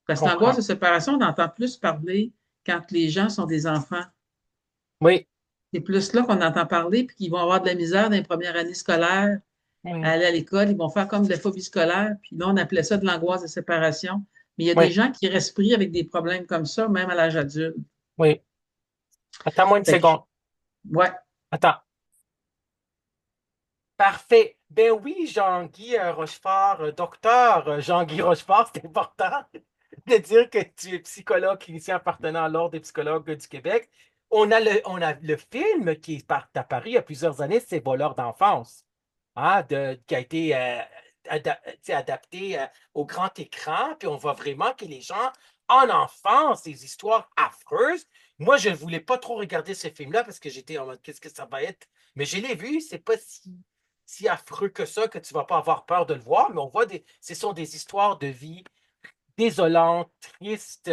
Parce que l'angoisse comprends. de séparation, on entend plus parler quand les gens sont des enfants. Oui. C'est plus là qu'on entend parler, puis qu'ils vont avoir de la misère dans les premières années scolaires, à Oui. aller à l'école, ils vont faire comme de la phobie scolaire, puis là, on appelait ça de l'angoisse de séparation. Mais il y a des Oui. gens qui restent pris avec des problèmes comme ça, même à l'âge adulte. Oui. Attends-moi une Fait que, seconde. ouais, Attends. Parfait. Ben oui, Jean-Guy Rochefort, docteur Jean-Guy Rochefort, c'est important de dire que tu es psychologue clinicien appartenant à l'Ordre des psychologues du Québec. On a le film qui est apparu il y a plusieurs années, c'est Voleurs d'enfance, hein, qui a été tu sais, adapté au grand écran, puis on voit vraiment que les gens, en enfance, des histoires affreuses. Moi, je ne voulais pas trop regarder ce film-là parce que j'étais en mode, qu'est-ce que ça va être? Mais je l'ai vu, c'est pas si affreux que ça que tu vas pas avoir peur de le voir, mais ce sont des histoires de vie désolantes, tristes,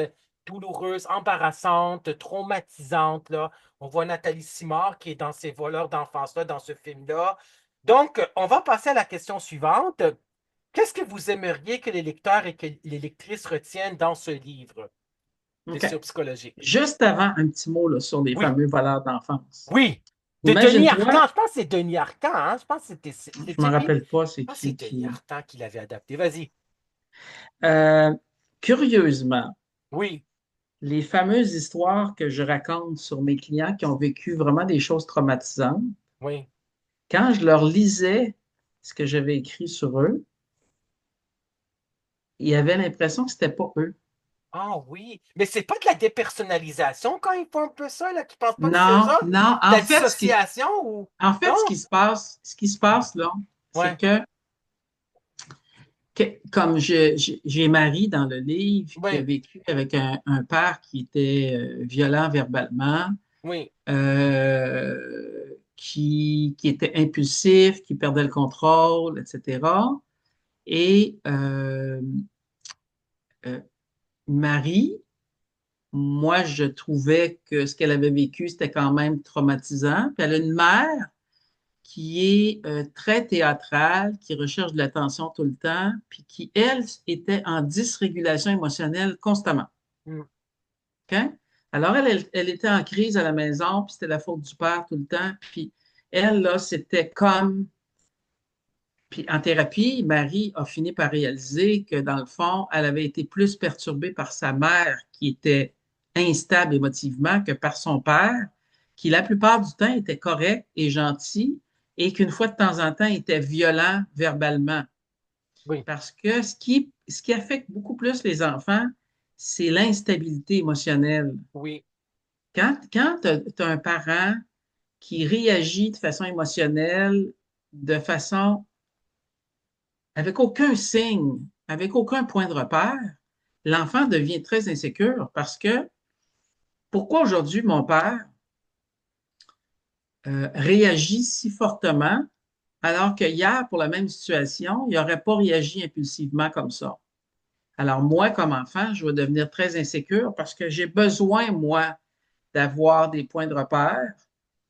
douloureuse, embarrassante, traumatisante, là. On voit Nathalie Simard qui est dans ces voleurs d'enfance-là, dans ce film-là. Donc, on va passer à la question suivante. Qu'est-ce que vous aimeriez que les lecteurs et que les lectrices retiennent dans ce livre, OK. Blessures psychologiques? Juste avant, un petit mot là, sur les Oui, fameux voleurs d'enfance. oui. De Denis Imagine-toi, Arcand. Je pense que c'est Denis Arcand, hein? Je pense que je ne me c'était lui. rappelle pas c'est Ah, c'est qui Denis qui. Arcand qui l'avait adapté. Vas-y. Euh, Curieusement, Oui, les fameuses histoires que je raconte sur mes clients qui ont vécu vraiment des choses traumatisantes, oui. quand je leur lisais ce que j'avais écrit sur eux, ils avaient l'impression que c'était pas eux. Ah oui. Mais c'est pas de la dépersonnalisation quand ils font un peu ça, là, qu'ils pensent pas que c'est eux Non, autres? non. De la dissociation ou. En Non? fait, ce qui se passe là, c'est Ouais, comme j'ai Marie dans le livre qui a oui, vécu avec un père qui était violent verbalement, oui, qui était impulsif, qui perdait le contrôle, etc. Et euh, Marie, moi, je trouvais que ce qu'elle avait vécu, c'était quand même traumatisant. Puis elle a une mère qui est très théâtrale, qui recherche de l'attention tout le temps, puis qui, elle, était en dysrégulation émotionnelle constamment. mm, OK? Alors, elle était en crise à la maison, puis c'était la faute du père tout le temps. Puis elle, là, c'était comme. Puis en thérapie, Marie a fini par réaliser que, dans le fond, elle avait été plus perturbée par sa mère, qui était instable émotivement, que par son père, qui la plupart du temps était correct et gentil, et qu'une fois de temps en temps était violent verbalement. oui, Parce que ce qui affecte beaucoup plus les enfants, c'est l'instabilité émotionnelle. oui, Quand tu as un parent qui réagit de façon émotionnelle, de façon avec aucun signe, avec aucun point de repère, l'enfant devient très insécure parce que pourquoi aujourd'hui mon père réagit si fortement alors que hier, pour la même situation, il n'aurait pas réagi impulsivement comme ça. Alors moi, comme enfant, je vais devenir très insécure parce que j'ai besoin, moi, d'avoir des points de repère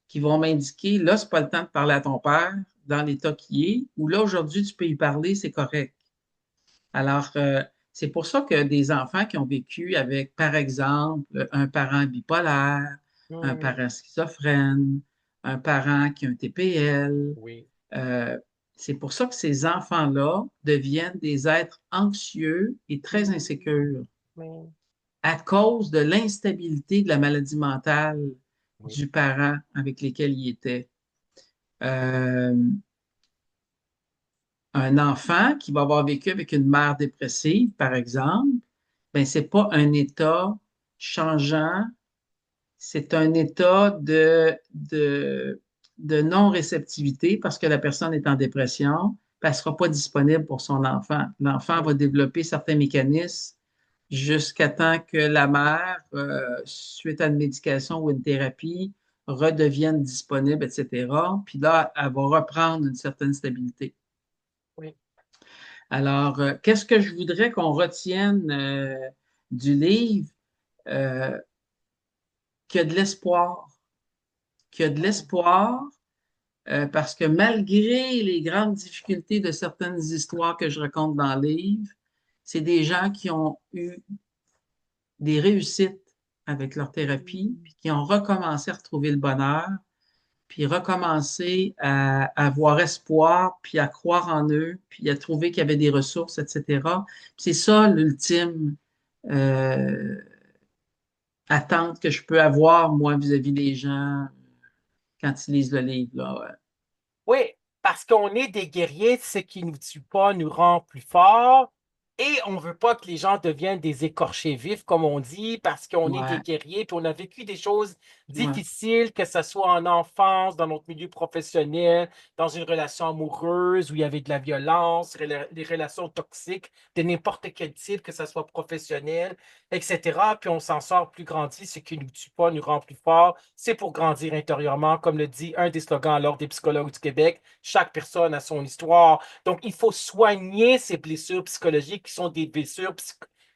qui vont m'indiquer, là, c'est pas le temps de parler à ton père dans l'état qui est, ou là, aujourd'hui, tu peux y parler, c'est correct. Alors, c'est pour ça que des enfants qui ont vécu avec, par exemple, un parent bipolaire, un mm, parent schizophrène, un parent qui a un TPL, oui, euh, c'est pour ça que ces enfants-là deviennent des êtres anxieux et très insécures oui, à cause de l'instabilité de la maladie mentale oui, du parent avec lequel il était. Euh, un enfant qui va avoir vécu avec une mère dépressive, par exemple, ben, c'est pas un état changeant, c'est un état de non-réceptivité parce que la personne est en dépression, puis elle ne sera pas disponible pour son enfant. L'enfant oui, va développer certains mécanismes jusqu'à temps que la mère, suite à une médication ou une thérapie, redevienne disponible, etc. Puis là, elle va reprendre une certaine stabilité. oui, Alors, qu'est-ce que je voudrais qu'on retienne du livre? Euh, Qu'il y a de l'espoir, qu'il y a de mm, l'espoir, parce que malgré les grandes difficultés de certaines histoires que je raconte dans le livre, c'est des gens qui ont eu des réussites avec leur thérapie, mm, puis qui ont recommencé à retrouver le bonheur, puis recommencé à avoir espoir, puis à croire en eux, puis à trouver qu'il y avait des ressources, etc. C'est ça l'ultime euh, attente que je peux avoir, moi, vis-à-vis des gens quand ils lisent le livre. Là, ouais. oui, parce qu'on est des guerriers, ce qui ne nous tue pas nous rend plus forts. Et on ne veut pas que les gens deviennent des écorchés vifs, comme on dit, parce qu'on est des Ouais, guerriers, puis on a vécu des choses ouais. difficiles, que ce soit en enfance, dans notre milieu professionnel, dans une relation amoureuse où il y avait de la violence, des relations toxiques de n'importe quel type, que ce soit professionnel, etc. Puis on s'en sort plus grandi, ce qui ne nous tue pas nous rend plus forts. C'est pour grandir intérieurement, comme le dit un des slogans à l'Ordre des psychologues du Québec. Chaque personne a son histoire. Donc, il faut soigner ces blessures psychologiques qui sont des blessures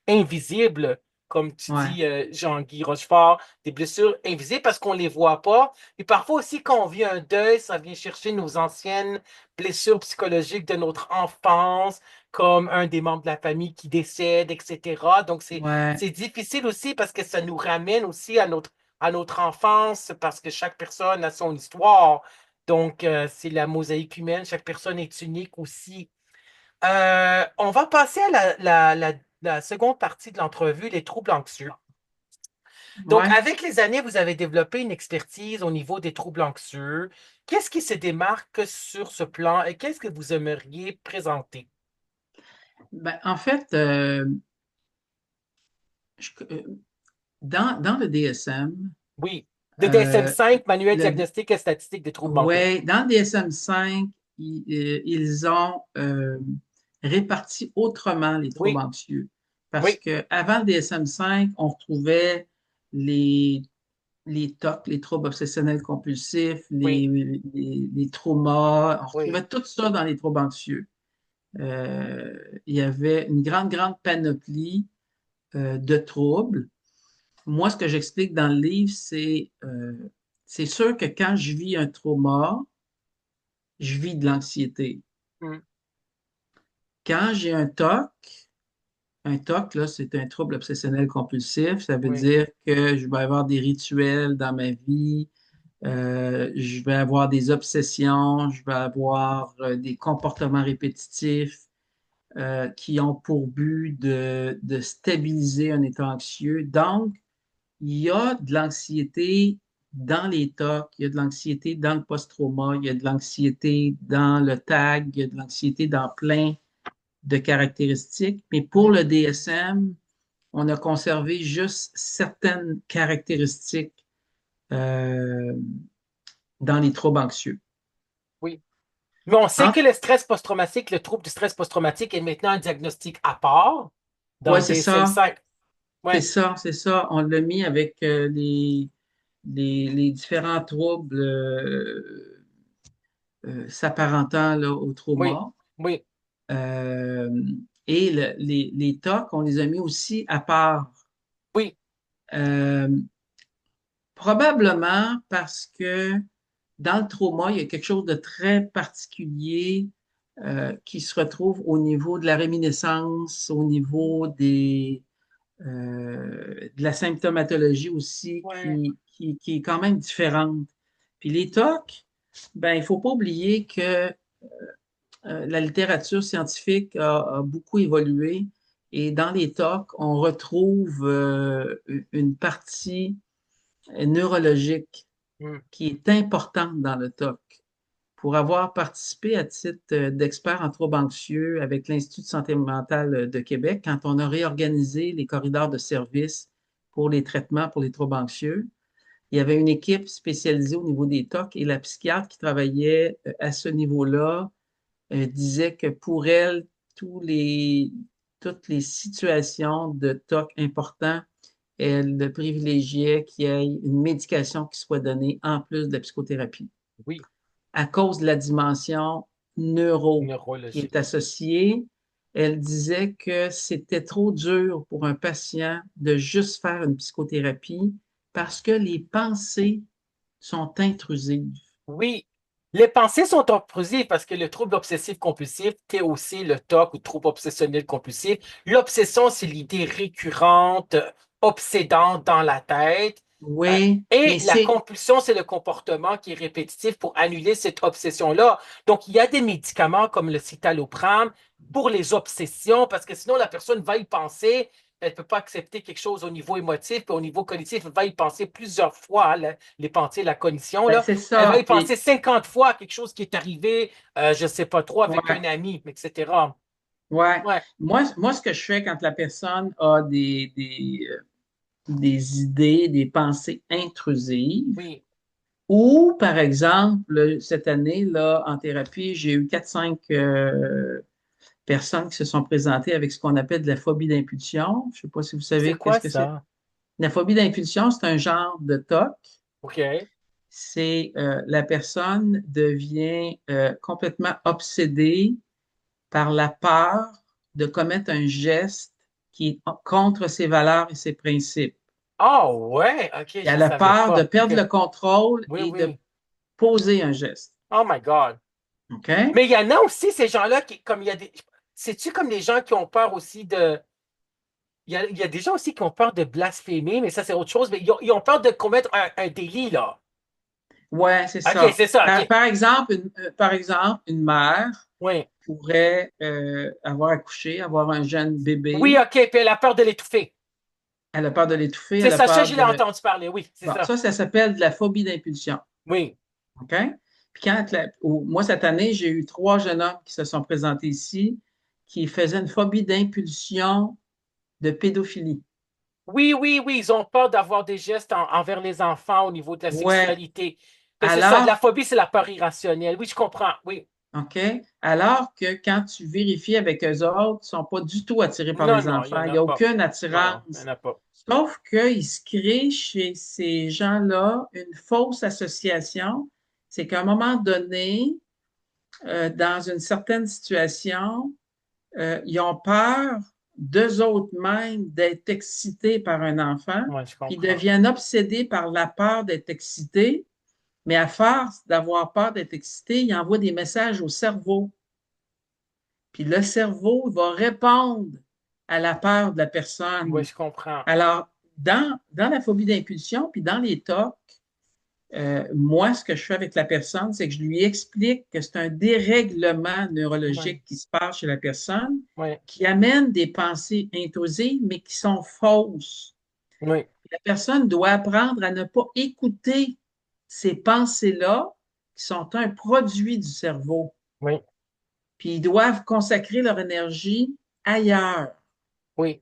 invisibles comme tu Ouais, dis, Jean-Guy Rochefort, des blessures invisibles parce qu'on les voit pas. Et parfois aussi, quand on vit un deuil, ça vient chercher nos anciennes blessures psychologiques de notre enfance, comme un des membres de la famille qui décède, etc. Donc, ouais, c'est difficile aussi parce que ça nous ramène aussi à notre enfance, parce que chaque personne a son histoire. Donc, c'est la mosaïque humaine, chaque personne est unique aussi. On va passer à la seconde partie de l'entrevue, les troubles anxieux. Donc, ouais. avec les années, vous avez développé une expertise au niveau des troubles anxieux. Qu'est-ce qui se démarque sur ce plan et qu'est-ce que vous aimeriez présenter? Ben, en fait, je- euh, dans le DSM, Oui. Le euh, DSM-5, Manuel le, diagnostique et statistique des troubles mentaux. ouais, dans le DSM-5, ils ont réparti autrement les troubles Oui, anxieux. Parce oui, qu'avant le DSM-5, on retrouvait les, les TOC, les troubles obsessionnels compulsifs, oui, les traumas, on oui, retrouvait tout ça dans les troubles anxieux. Il y avait une grande, grande panoplie de troubles. Moi, ce que j'explique dans le livre, c'est sûr que quand je vis un trauma, je vis de l'anxiété. mm, Quand j'ai un TOC, là, c'est un trouble obsessionnel compulsif. Ça veut oui, dire que je vais avoir des rituels dans ma vie, je vais avoir des obsessions, je vais avoir des comportements répétitifs qui ont pour but de stabiliser un état anxieux. Donc, il y a de l'anxiété dans les TOC, il y a de l'anxiété dans le post-trauma, il y a de l'anxiété dans le TAG, il y a de l'anxiété dans plein de caractéristiques. Mais pour le DSM, on a conservé juste certaines caractéristiques euh, dans les troubles anxieux. oui. Mais on sait que En- le stress post-traumatique, le trouble du stress post-traumatique est maintenant un diagnostic à part dans ouais, le DSM-5. Ouais, c'est ça. On l'a mis avec les différents troubles s'apparentant là, au oui, trauma. oui, Euh, et les TOC, on les a mis aussi à part. oui, Euh, Probablement parce que dans le trauma, il y a quelque chose de très particulier qui se retrouve au niveau de la réminiscence, au niveau de la symptomatologie aussi, ouais, qui est quand même différente. Puis les TOC, ben, il ne faut pas oublier que la littérature scientifique a beaucoup évolué et dans les TOC, on retrouve une partie neurologique mm, qui est importante dans le TOC. Pour avoir participé à titre d'expert en troubles anxieux avec l'Institut de santé mentale de Québec, quand on a réorganisé les corridors de services pour les traitements pour les troubles anxieux, il y avait une équipe spécialisée au niveau des TOC et la psychiatre qui travaillait à ce niveau-là disait que pour elle, tous les, toutes les situations de TOC importants, elle privilégiait qu'il y ait une médication qui soit donnée en plus de la psychothérapie oui, à cause de la dimension neuro qui est neurologique. associée. Elle disait que c'était trop dur pour un patient de juste faire une psychothérapie parce que les pensées sont intrusives. Oui, les pensées sont intrusives parce que le trouble obsessif compulsif, TOC, le TOC ou trouble obsessionnel compulsif, l'obsession, c'est l'idée récurrente, obsédante dans la tête. Euh, Oui, et mais la c'est compulsion, c'est le comportement qui est répétitif pour annuler cette obsession-là. Donc, il y a des médicaments comme le citalopram pour les obsessions parce que sinon, la personne va y penser. Elle ne peut pas accepter quelque chose au niveau émotif, puis au niveau cognitif, elle va y penser plusieurs fois, hein, les pensées, la cognition, ben, là. c'est Elle va y ça. penser 50 fois à quelque chose qui est arrivé, je ne sais pas trop, avec un Ouais, ami, etc. ouais. Ouais, Moi, ce que je fais quand la personne a des idées, des pensées intrusives, oui, ou par exemple, cette année, là, en thérapie, j'ai eu 4-5 personnes qui se sont présentées avec ce qu'on appelle de la phobie d'impulsion. Je ne sais pas si vous c'est savez quoi qu'est-ce que c'est. ça? La phobie d'impulsion, c'est un genre de TOC. OK, C'est la personne devient complètement obsédée par la peur de commettre un geste qui qui est contre ses valeurs et ses principes. Ah ouais, ok, Et je elle a savais peur de pas. perdre Ok. le contrôle Oui, et de oui. poser un geste. Oh my God. OK? Mais il y en a aussi ces gens-là qui, comme il y a des, sais-tu comme les gens qui ont peur aussi de, il y a des gens aussi qui ont peur de blasphémer, mais ça c'est autre chose, mais ils ont peur de commettre un délit, là. Ouais, c'est Ok, ça. c'est ça, Par, ok. par exemple, par exemple, une mère Oui. pourrait avoir accouché, avoir un jeune Oui, bébé. ok, puis elle a peur de l'étouffer. Elle a peur de l'étouffer, C'est elle a ça, peur je l'ai de... entendu parler, oui, c'est Bon, ça. ça s'appelle de la phobie d'impulsion. Oui. OK? Puis moi, cette année, j'ai eu 3 jeunes hommes qui se sont présentés ici qui faisaient une phobie d'impulsion de pédophilie. Oui, oui, oui, ils ont peur d'avoir des gestes envers les enfants au niveau de la Ouais. sexualité. Ben, c'est ça, la Alors, phobie, c'est la peur irrationnelle. Oui, je comprends, oui. OK? Alors que quand tu vérifies avec eux autres, ils ne sont pas du tout attirés par Non, les non, il n'y enfants. en Il a n'y a pas. aucune Non, non, il n'y en attirance. a pas. Sauf qu'il se crée chez ces gens-là une fausse association. C'est qu'à un moment donné, dans une certaine situation, ils ont peur d'eux autres mêmes d'être excités par un enfant, Oui, je puis ils comprends. deviennent obsédés par la peur d'être excités, mais à force d'avoir peur d'être excités, ils envoient des messages au cerveau. Puis le cerveau va répondre à la peur de la Oui, personne. je comprends. Alors, dans la phobie d'impulsion, puis dans les TOC, moi, ce que je fais avec la personne, c'est que je lui explique que c'est un dérèglement Oui, neurologique qui se passe chez la personne, oui, qui amène des pensées intrusives, mais qui sont fausses. oui, La personne doit apprendre à ne pas écouter ces pensées-là, qui sont un produit du cerveau. oui, Puis ils doivent consacrer leur énergie ailleurs. oui.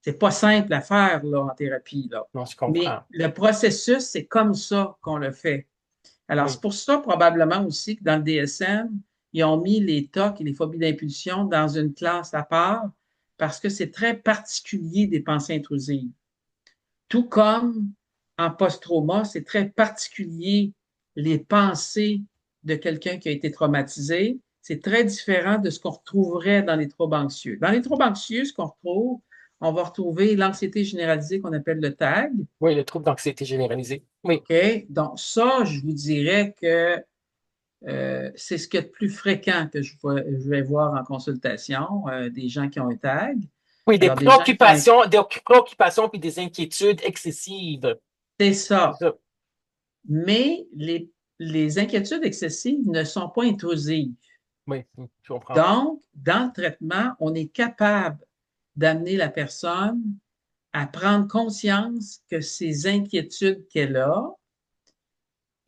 C'est pas simple à faire là, en thérapie, là. Non, je Mais comprends. le processus, c'est comme ça qu'on le fait. Alors, c'est Oui, pour ça, probablement aussi, que dans le DSM, ils ont mis les TOC et les phobies d'impulsion dans une classe à part parce que c'est très particulier des pensées intrusives. Tout comme en post-trauma, c'est très particulier les pensées de quelqu'un qui a été traumatisé. C'est très différent de ce qu'on retrouverait dans les troubles anxieux. Dans les troubles anxieux, ce qu'on retrouve, on va retrouver l'anxiété généralisée qu'on appelle le TAG. oui, le trouble d'anxiété généralisée. Oui, OK? Donc, ça, je vous dirais que c'est ce qui est le plus fréquent que je vais voir en consultation, des gens qui ont un TAG. oui, Alors, des gens qui ont un... des préoccupations puis des inquiétudes excessives. C'est C'est ça. ça. Mais les inquiétudes excessives ne sont pas intrusives. Oui, je comprends. Donc, dans le traitement, on est capable d'amener la personne à prendre conscience que ces inquiétudes qu'elle a,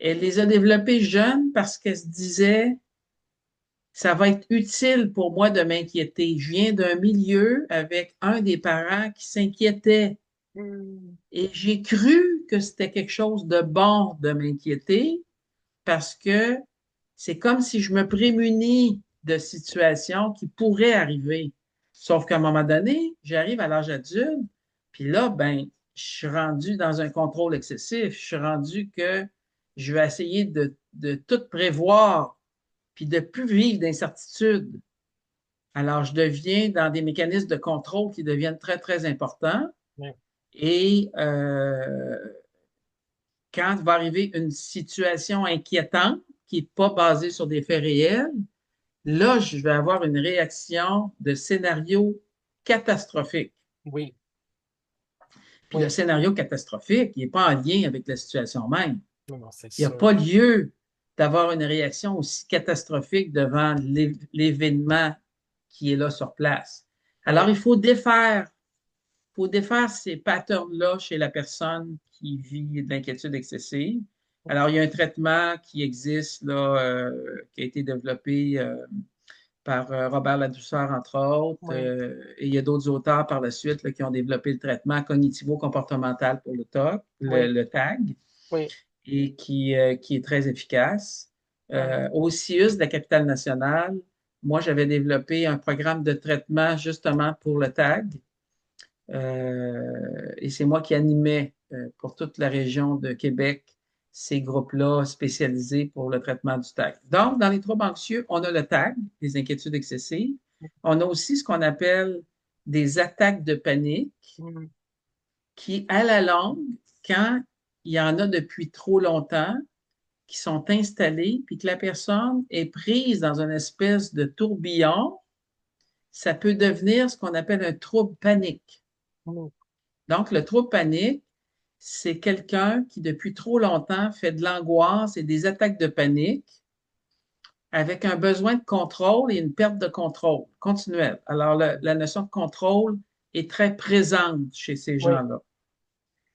elle les a développées jeune parce qu'elle se disait, ça va être utile pour moi de m'inquiéter. Je viens d'un milieu avec un des parents qui s'inquiétait Hmm. et j'ai cru que c'était quelque chose de bon de m'inquiéter parce que c'est comme si je me prémunis de situations qui pourraient arriver. Sauf qu'à un moment donné, j'arrive à l'âge adulte, puis là, ben, je suis rendu dans un contrôle excessif. Je suis rendu que je vais essayer de tout prévoir, puis de plus vivre d'incertitude. Alors, je deviens dans des mécanismes de contrôle qui deviennent très, très importants. Oui, Et quand va arriver une situation inquiétante qui n'est pas basée sur des faits réels, là, je vais avoir une réaction de scénario catastrophique. oui, Puis le oui. scénario catastrophique, il n'est pas en lien avec la situation même. Non, non, c'est Il n'y a sûr. pas lieu d'avoir une réaction aussi catastrophique devant l'événement qui est là sur place. Alors, Oui, faut défaire ces patterns-là chez la personne qui vit de l'inquiétude excessive. Alors, il y a un traitement qui existe, là, qui a été développé par Robert Ladouceur, entre autres, oui, et il y a d'autres auteurs par la suite là, qui ont développé le traitement cognitivo-comportemental pour le TOC, oui, le TAG, oui, et qui est très efficace. oui, Au CIUS de la capitale nationale, moi, j'avais développé un programme de traitement justement pour le TAG, et c'est moi qui animais pour toute la région de Québec ces groupes-là spécialisés pour le traitement du TAG. Donc, dans les troubles anxieux, on a le TAG, les inquiétudes excessives. On a aussi ce qu'on appelle des attaques de panique Mhm. qui, à la longue, quand il y en a depuis trop longtemps, qui sont installées, puis que la personne est prise dans une espèce de tourbillon, ça peut devenir ce qu'on appelle un trouble panique. Mhm. Donc, le trouble panique, c'est quelqu'un qui, depuis trop longtemps, fait de l'angoisse et des attaques de panique avec un besoin de contrôle et une perte de contrôle continuelle. Alors, la notion de contrôle est très présente chez ces Oui, gens-là.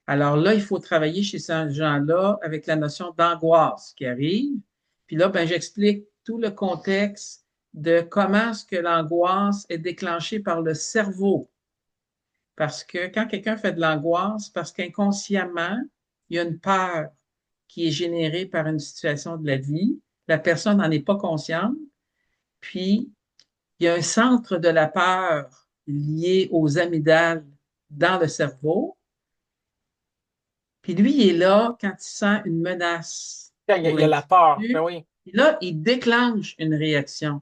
Alors là, il faut travailler chez ces gens-là avec la notion d'angoisse qui arrive. Puis là, ben, j'explique tout le contexte de comment est-ce que l'angoisse est déclenchée par le cerveau. Parce que quand quelqu'un fait de l'angoisse, parce qu'inconsciemment, il y a une peur qui est générée par une situation de la vie, la personne n'en est pas consciente, puis il y a un centre de la peur lié aux amygdales dans le cerveau, puis lui, il est là quand il sent une menace quand pour il y a la peur, ben l'individu. oui. Puis là, il déclenche une réaction.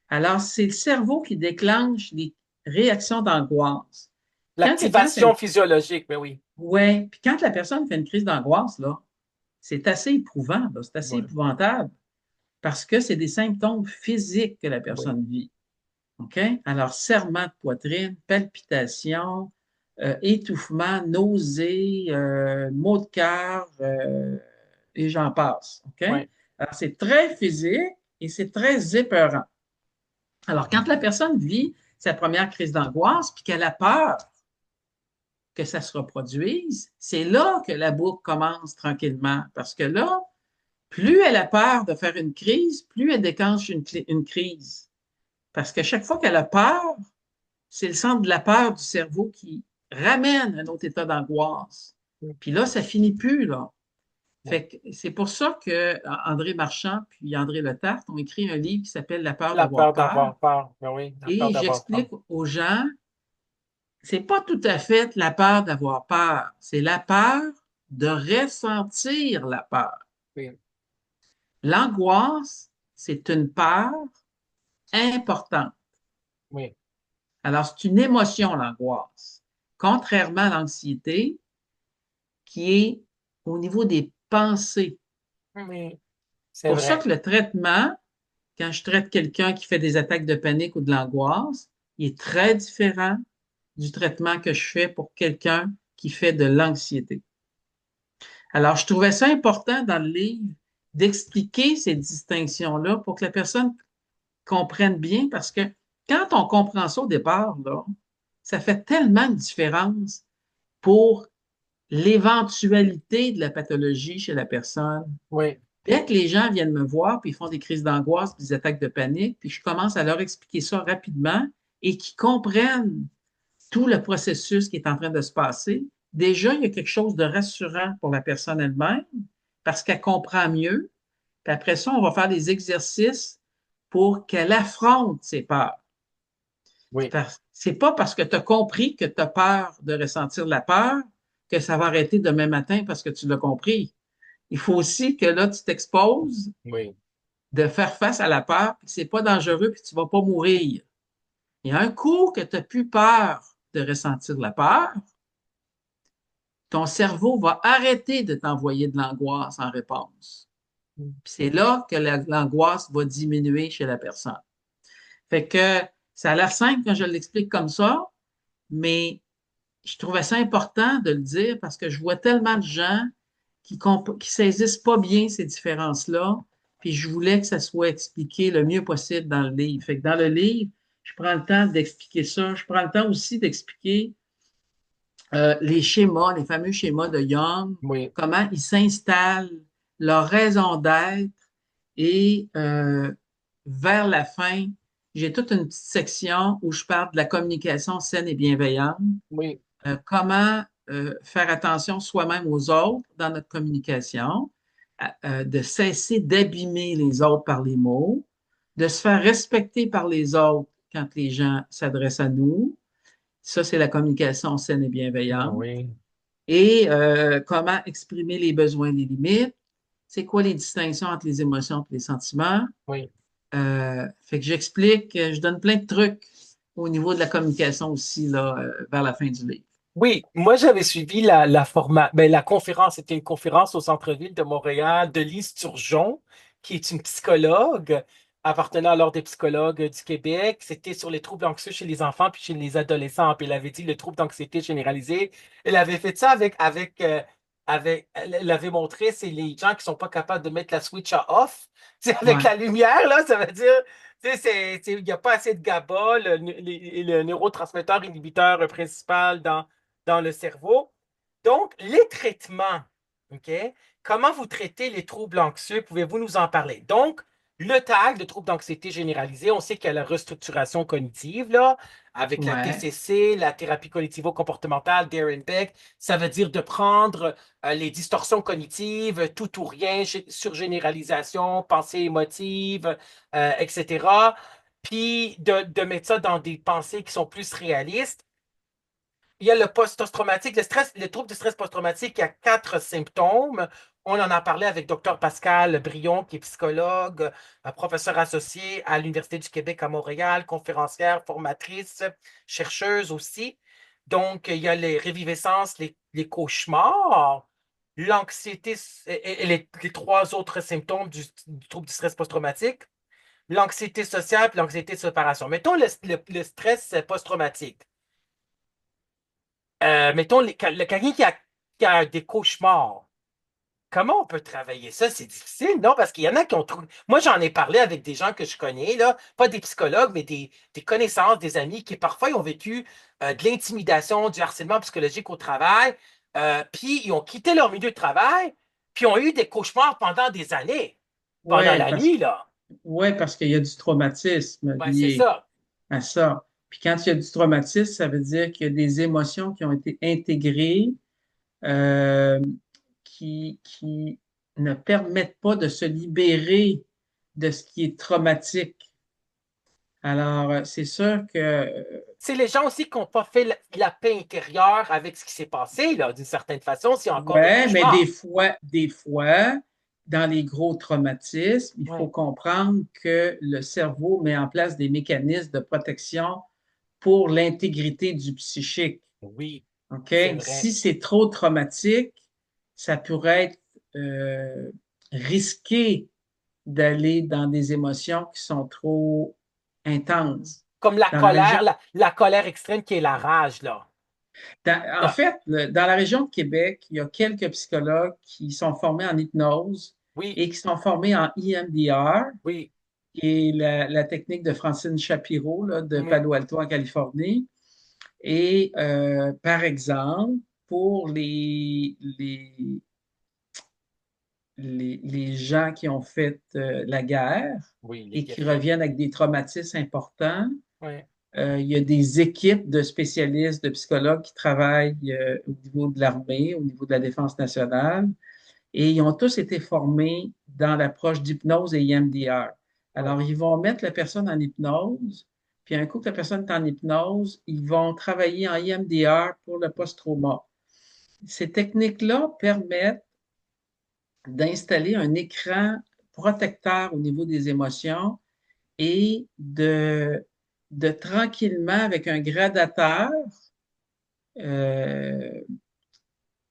Alors, c'est le cerveau qui déclenche les réactions d'angoisse. Quand quelqu'un fait une... L'activation physiologique, ben oui. Ouais, puis quand la personne fait une crise d'angoisse, là, c'est assez éprouvant, là, c'est assez Ouais, épouvantable parce que c'est des symptômes physiques que la oui, personne vit. OK? Alors, serrement de poitrine, palpitations, étouffement, nausées, maux de cœur, et j'en passe. OK? oui, Alors, c'est très physique et c'est très épeurant. Alors, quand la personne vit sa première crise d'angoisse puis qu'elle a peur que ça se reproduise, c'est là que la boucle commence tranquillement. Parce que là, plus elle a peur de faire une crise, plus elle déclenche une crise. Parce que chaque fois qu'elle a peur, c'est le centre de la peur du cerveau qui ramène un autre état d'angoisse. oui, Puis là, ça finit plus, là. oui. Fait que c'est pour ça que André Marchand puis André Letarte ont écrit un livre qui s'appelle La peur La d'avoir peur peur. d'avoir peur, ben oui, la peur Et d'avoir peur. j'explique aux gens, c'est pas tout à fait la peur d'avoir peur, c'est la peur de ressentir la peur. Oui, L'angoisse, c'est une peur importante. oui. Alors, c'est une émotion, l'angoisse. Contrairement à l'anxiété, qui est au niveau des pensées. Oui, c'est Pour ça vrai. que le traitement, quand je traite quelqu'un qui fait des attaques de panique ou de l'angoisse, il est très différent du traitement que je fais pour quelqu'un qui fait de l'anxiété. Alors, je trouvais ça important dans le livre d'expliquer ces distinctions-là pour que la personne comprenne bien, parce que quand on comprend ça au départ, là, ça fait tellement de différence pour l'éventualité de la pathologie chez la personne. Oui, Dès que les gens viennent me voir, puis ils font des crises d'angoisse, des attaques de panique, puis je commence à leur expliquer ça rapidement et qu'ils comprennent tout le processus qui est en train de se passer, déjà, il y a quelque chose de rassurant pour la personne elle-même parce qu'elle comprend mieux. Puis après ça, on va faire des exercices pour qu'elle affronte ses peurs. oui, C'est pas parce que tu as compris que tu as peur de ressentir la peur que ça va arrêter demain matin parce que tu l'as compris. Il faut aussi que là, tu t'exposes oui, de faire face à la peur, puis que c'est pas dangereux, puis tu vas pas mourir. Il y a un coup que tu n'as plus peur de ressentir la peur, ton cerveau va arrêter de t'envoyer de l'angoisse en réponse. Puis c'est là que l'angoisse va diminuer chez la personne. Fait que ça a l'air simple quand je l'explique comme ça, mais je trouvais ça important de le dire parce que je vois tellement de gens qui saisissent pas bien ces différences-là, puis je voulais que ça soit expliqué le mieux possible dans le livre. Fait que dans le livre, je prends le temps d'expliquer ça. Je prends le temps aussi d'expliquer les schémas, les fameux schémas de Young, oui, comment ils s'installent, leur raison d'être et vers la fin, j'ai toute une petite section où je parle de la communication saine et bienveillante, oui, comment faire attention soi-même aux autres dans notre communication, de cesser d'abîmer les autres par les mots, de se faire respecter par les autres quand les gens s'adressent à nous. Ça, c'est la communication saine et ah bienveillante. oui, Et comment exprimer les besoins et les limites. C'est quoi les distinctions entre les émotions et les sentiments? oui, Fait que j'explique, je donne plein de trucs au niveau de la communication aussi, là, vers la fin du livre. Oui, moi j'avais suivi la conférence, c'était une conférence au centre-ville de Montréal de Lise Turgeon, qui est une psychologue appartenant à l'Ordre des psychologues du Québec. C'était sur les troubles anxieux chez les enfants puis chez les adolescents. Puis elle avait dit le trouble d'anxiété généralisé. Elle avait fait ça elle avait montré, c'est les gens qui sont pas capables de mettre la switch à off. C'est avec Ouais, la lumière, là, ça veut dire. Tu sais, il n'y a pas assez de GABA, le neurotransmetteur inhibiteur principal dans le cerveau. Donc, les traitements, OK? Comment vous traitez les troubles anxieux? Pouvez-vous nous en parler? Donc, le TAG, le trouble d'anxiété généralisé, on sait qu'il y a la restructuration cognitive, là, avec la ouais, TCC, la thérapie cognitivo-comportementale, Darren Beck. Ça veut dire de prendre les distorsions cognitives, tout ou rien, surgénéralisation, pensée émotive, etc. Puis de mettre ça dans des pensées qui sont plus réalistes. Il y a le post-traumatique, le stress, le trouble de stress post-traumatique, il y a 4 symptômes. On en a parlé avec Dr Pascal Brion, qui est psychologue, professeur associé à l'Université du Québec à Montréal, conférencière, formatrice, chercheuse aussi. Donc, il y a les réviviscences, les cauchemars, l'anxiété et les 3 autres symptômes du trouble du stress post-traumatique, l'anxiété sociale et l'anxiété de séparation. Mettons le stress post-traumatique. Mettons, quelqu'un qui a des cauchemars, comment on peut travailler ça? C'est difficile, non? Parce qu'il y en a qui ont trouvé. Moi, j'en ai parlé avec des gens que je connais, là, pas des psychologues, mais des connaissances, des amis qui parfois ils ont vécu de l'intimidation, du harcèlement psychologique au travail, puis ils ont quitté leur milieu de travail, puis ont eu des cauchemars pendant des années, pendant ouais, la nuit, là. ouais, parce qu'il y a du traumatisme Ben, c'est lié ça. à ça. Puis quand il y a du traumatisme, ça veut dire qu'il y a des émotions qui ont été intégrées, euh, qui ne permettent pas de se libérer de ce qui est traumatique. Alors, c'est sûr que, C'est les gens aussi qui n'ont pas fait la paix intérieure avec ce qui s'est passé, là, d'une certaine façon, s'il y a encore des ouais, mais cauchemars. des fois, dans les gros traumatismes, il faut Oui, comprendre que le cerveau met en place des mécanismes de protection pour l'intégrité du psychique. oui, OK? c'est vrai. Si c'est trop traumatique, ça pourrait être euh, risqué d'aller dans des émotions qui sont trop intenses. Comme la Dans la région, colère, la colère extrême qui est la rage, là. en Là, fait, dans la région de Québec, il y a quelques psychologues qui sont formés en hypnose oui, et qui sont formés en EMDR, oui, qui est la technique de Francine Shapiro là, de oui, Palo Alto en Californie. Et par exemple, pour les gens qui ont fait la guerre oui, les et qui guerriers. reviennent avec des traumatismes importants, Oui, il y a des équipes de spécialistes, de psychologues qui travaillent au niveau de l'armée, au niveau de la défense nationale, et ils ont tous été formés dans l'approche d'hypnose et EMDR. oui, Alors, ils vont mettre la personne en hypnose, puis un coup que la personne est en hypnose, ils vont travailler en EMDR pour le post-trauma. Ces techniques-là permettent d'installer un écran protecteur au niveau des émotions et de tranquillement, avec un gradateur, euh,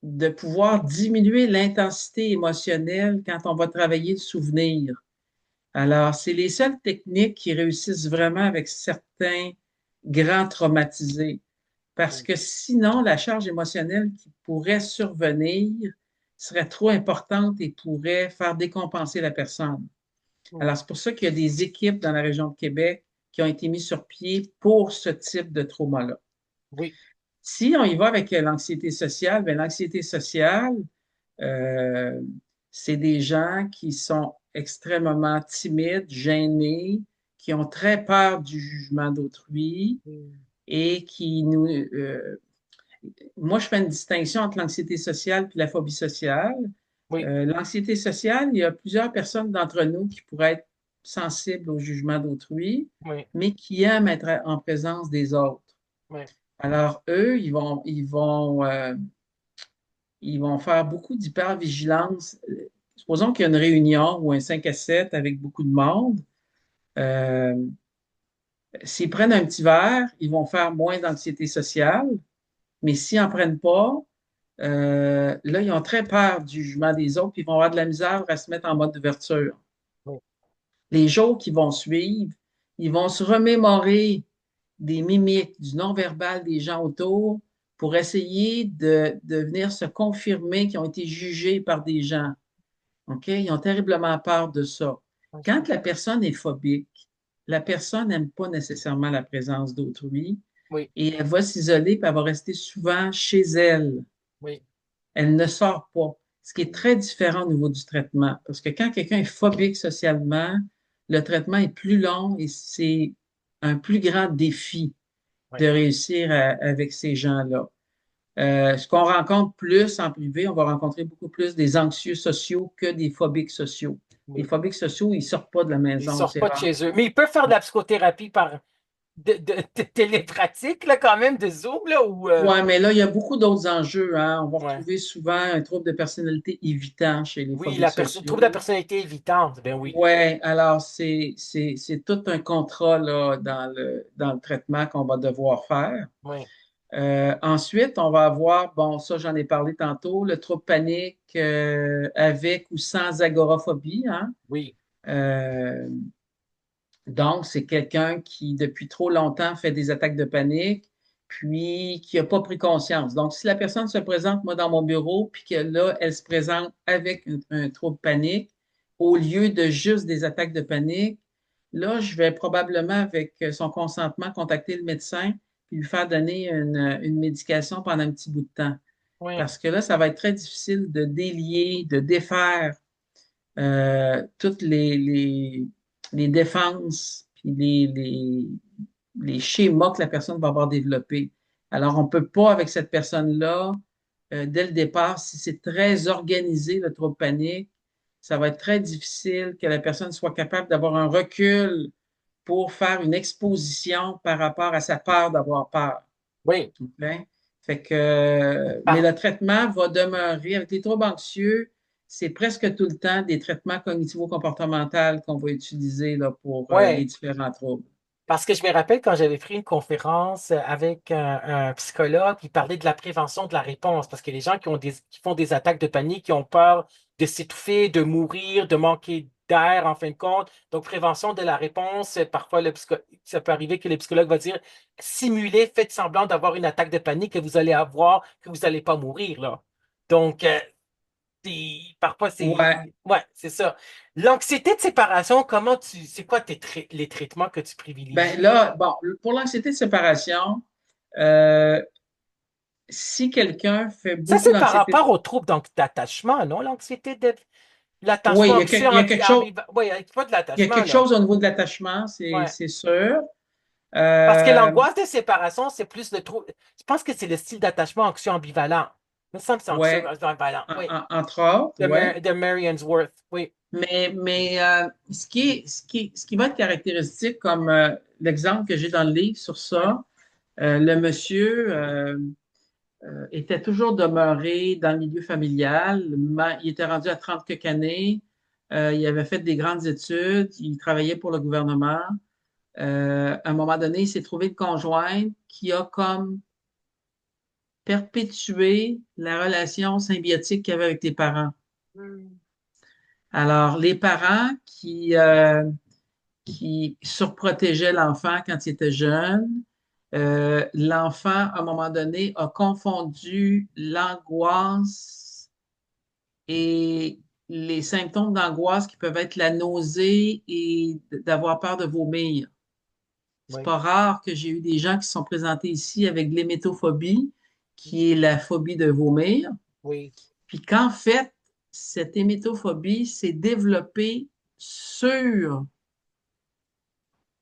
de pouvoir diminuer l'intensité émotionnelle quand on va travailler le souvenir. Alors, c'est les seules techniques qui réussissent vraiment avec certains grands traumatisés. Parce oui, que sinon, la charge émotionnelle qui pourrait survenir serait trop importante et pourrait faire décompenser la personne. oui, Alors, c'est pour ça qu'il y a des équipes dans la région de Québec qui ont été mises sur pied pour ce type de trauma-là. oui, Si on y va avec l'anxiété sociale, bien, l'anxiété sociale, euh, c'est des gens qui sont extrêmement timides, gênés, qui ont très peur du jugement d'autrui oui, et qui nous... moi, je fais une distinction entre l'anxiété sociale et la phobie sociale. oui, L'anxiété sociale, il y a plusieurs personnes d'entre nous qui pourraient être sensibles au jugement d'autrui, oui, mais qui aiment être en présence des autres. oui, Alors, eux, ils vont faire beaucoup d'hypervigilance. Supposons qu'il y a une réunion ou un 5 à 7 avec beaucoup de monde. Euh, S'ils prennent un petit verre, ils vont faire moins d'anxiété sociale, mais s'ils n'en prennent pas, là, ils ont très peur du jugement des autres, puis ils vont avoir de la misère à se mettre en mode d'ouverture. Oui, Les jours qui vont suivre, ils vont se remémorer des mimiques, du non-verbal des gens autour pour essayer de venir se confirmer qu'ils ont été jugés par des gens. OK? Ils ont terriblement peur de ça. oui, je Quand la comprends. personne est phobique, la personne n'aime pas nécessairement la présence d'autrui Oui, et elle va s'isoler puis elle va rester souvent chez elle. oui, Elle ne sort pas. Ce qui est très différent au niveau du traitement. Parce que quand quelqu'un est phobique socialement, le traitement est plus long et c'est un plus grand défi oui, de réussir avec ces gens-là. Ce qu'on rencontre plus en privé, on va rencontrer beaucoup plus des anxieux sociaux que des phobiques sociaux. Les oui. phobiques sociaux, ils ne sortent pas de la Ils maison, sortent c'est pas de rare. chez eux. Mais ils peuvent faire de la psychothérapie par de télépratique, là, quand même, de Zoom, là, ou Ouais, mais là, il y a beaucoup d'autres enjeux, hein. On va ouais. retrouver souvent un trouble de personnalité évitant chez les Oui, phobiques trouble de la sociaux. personnalité évitante, ben oui. Ouais, alors c'est tout un contrat là, dans le traitement qu'on va devoir faire. Oui, Ensuite, on va avoir, bon, ça j'en ai parlé tantôt, le trouble panique avec ou sans agoraphobie, hein. oui, Euh, donc, c'est quelqu'un qui, depuis trop longtemps, fait des attaques de panique, puis qui n'a pas pris conscience. Donc, si la personne se présente, moi, dans mon bureau, puis que là, elle se présente avec un trouble panique, au lieu de juste des attaques de panique, là, je vais probablement, avec son consentement, contacter le médecin, puis lui faire donner une médication pendant un petit bout de temps. oui, Parce que là, ça va être très difficile de délier, de défaire toutes les défenses puis les schémas que la personne va avoir développés. Alors, on ne peut pas, avec cette personne-là, dès le départ, si c'est très organisé, le trouble panique, ça va être très difficile que la personne soit capable d'avoir un recul pour faire une exposition par rapport à sa peur d'avoir peur. oui. OK? Fait que, mais Par- le traitement va demeurer, avec les troubles anxieux, c'est presque tout le temps des traitements cognitivo-comportementaux qu'on va utiliser là, pour les ouais. différents troubles. Parce que je me rappelle quand j'avais pris une conférence avec un psychologue, il parlait de la prévention de la réponse. Parce que les gens qui font des attaques de panique, qui ont peur de s'étouffer, de mourir, de manquer d'air, en fin de compte. Donc, prévention de la réponse, parfois, ça peut arriver que le psychologue va dire, simulez, faites semblant d'avoir une attaque de panique et vous allez avoir, que vous n'allez pas mourir, là. Donc, parfois, Ouais. ouais, c'est ça. L'anxiété de séparation, c'est quoi les traitements que tu Ben privilégies? là, bon, pour l'anxiété de séparation, euh, si quelqu'un fait Ça, beaucoup c'est par d'anxiété, rapport aux troubles d'attachement, non? oui, L'attachement anxieux, il y a quelque chose, oui, il y a pas de il y a l'attachement, quelque là. chose au niveau de l'attachement, Ouais. c'est sûr. Parce que Euh, l'angoisse de séparation, c'est plus le trouble. Je pense que c'est le style d'attachement anxieux ambivalent. Il me semble que c'est anxieux ouais, ambivalent. Oui. entre autres, ouais. De Mary Ainsworth. Oui. Mais ce qui va être caractéristique, comme l'exemple que j'ai dans le livre sur Oui. ça, le monsieur était toujours demeuré dans le milieu familial. Il était rendu à 30 quelques années. Il avait fait des grandes études. Il travaillait pour le gouvernement. À un moment donné, il s'est trouvé une conjointe qui a comme perpétué la relation symbiotique qu'il avait avec les parents. Hmm. Alors, les parents qui surprotégeait l'enfant quand il était jeune. L'enfant, à un moment donné, a confondu l'angoisse et les symptômes d'angoisse qui peuvent être la nausée et d'avoir peur de vomir. C'est Oui. pas rare que j'ai eu des gens qui se sont présentés ici avec de l'hémétophobie, qui est la phobie de vomir, Oui. puis qu'en fait, cette hémétophobie s'est développée sur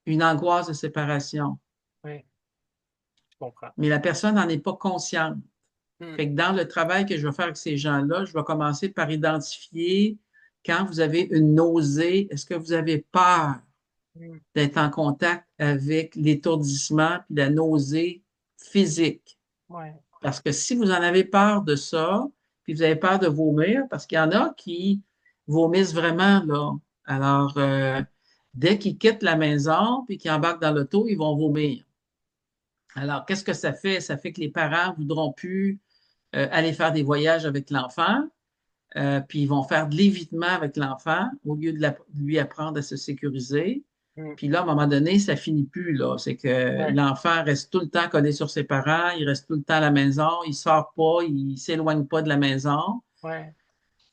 une angoisse de séparation. Oui. Je comprends. Mais la personne n'en est pas consciente. Hmm. Fait que dans le travail que je vais faire avec ces gens-là, je vais commencer par identifier quand vous avez une nausée, est-ce que vous avez peur Hmm. d'être en contact avec l'étourdissement puis la nausée physique? Ouais. Parce que si vous en avez peur de ça, puis vous avez peur de vomir, parce qu'il y en a qui vomissent vraiment, là. Alors, Dès qu'ils quittent la maison puis qu'ils embarquent dans l'auto, ils vont vomir. Alors, qu'est-ce que ça fait? Ça fait que les parents ne voudront plus aller faire des voyages avec l'enfant, puis ils vont faire de l'évitement avec l'enfant au lieu de lui apprendre à se sécuriser. Mm. Puis là, à un moment donné, ça finit plus, là. C'est que Ouais, l'enfant reste tout le temps collé sur ses parents, il reste tout le temps à la maison, il sort pas, il s'éloigne pas de la maison. ouais.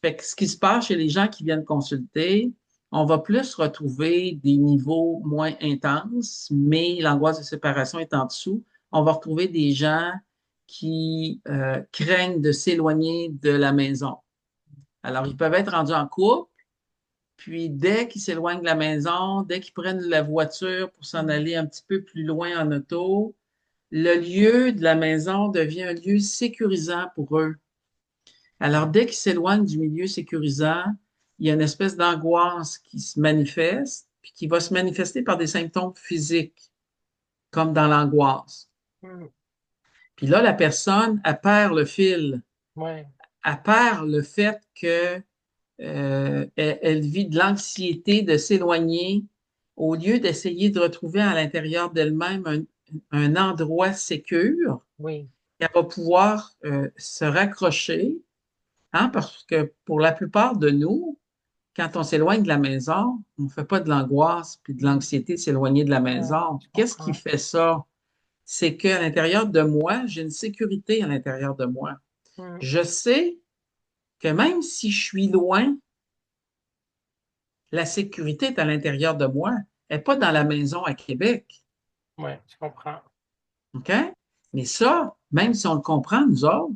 Fait que ce qui se passe chez les gens qui viennent consulter, on va plus retrouver des niveaux moins intenses, mais l'angoisse de séparation est en dessous. On va retrouver des gens qui craignent de s'éloigner de la maison. Alors, ils peuvent être rendus en couple, puis dès qu'ils s'éloignent de la maison, dès qu'ils prennent la voiture pour s'en Mm. aller un petit peu plus loin en auto, le lieu de la maison devient un lieu sécurisant pour eux. Alors, dès qu'ils s'éloignent du milieu sécurisant, il y a une espèce d'angoisse qui se manifeste, puis qui va se manifester par des symptômes physiques, comme dans l'angoisse. Mm. Puis là, la personne, elle perd le fil, Ouais, elle perd le fait que elle vit de l'anxiété de s'éloigner au lieu d'essayer de retrouver à l'intérieur d'elle-même un endroit sécure. oui. Elle va pouvoir se raccrocher, hein, parce que pour la plupart de nous, quand on s'éloigne de la maison, on ne fait pas de l'angoisse puis de l'anxiété de s'éloigner de la Ouais, maison. je Qu'est-ce qui comprends. fait ça? C'est qu'à l'intérieur de moi, j'ai une sécurité à l'intérieur de moi. Mm. Je sais que même si je suis loin, la sécurité est à l'intérieur de moi. Elle n'est pas dans la maison à Québec. Ouais, je comprends. OK? Mais ça, même si on le comprend, nous autres,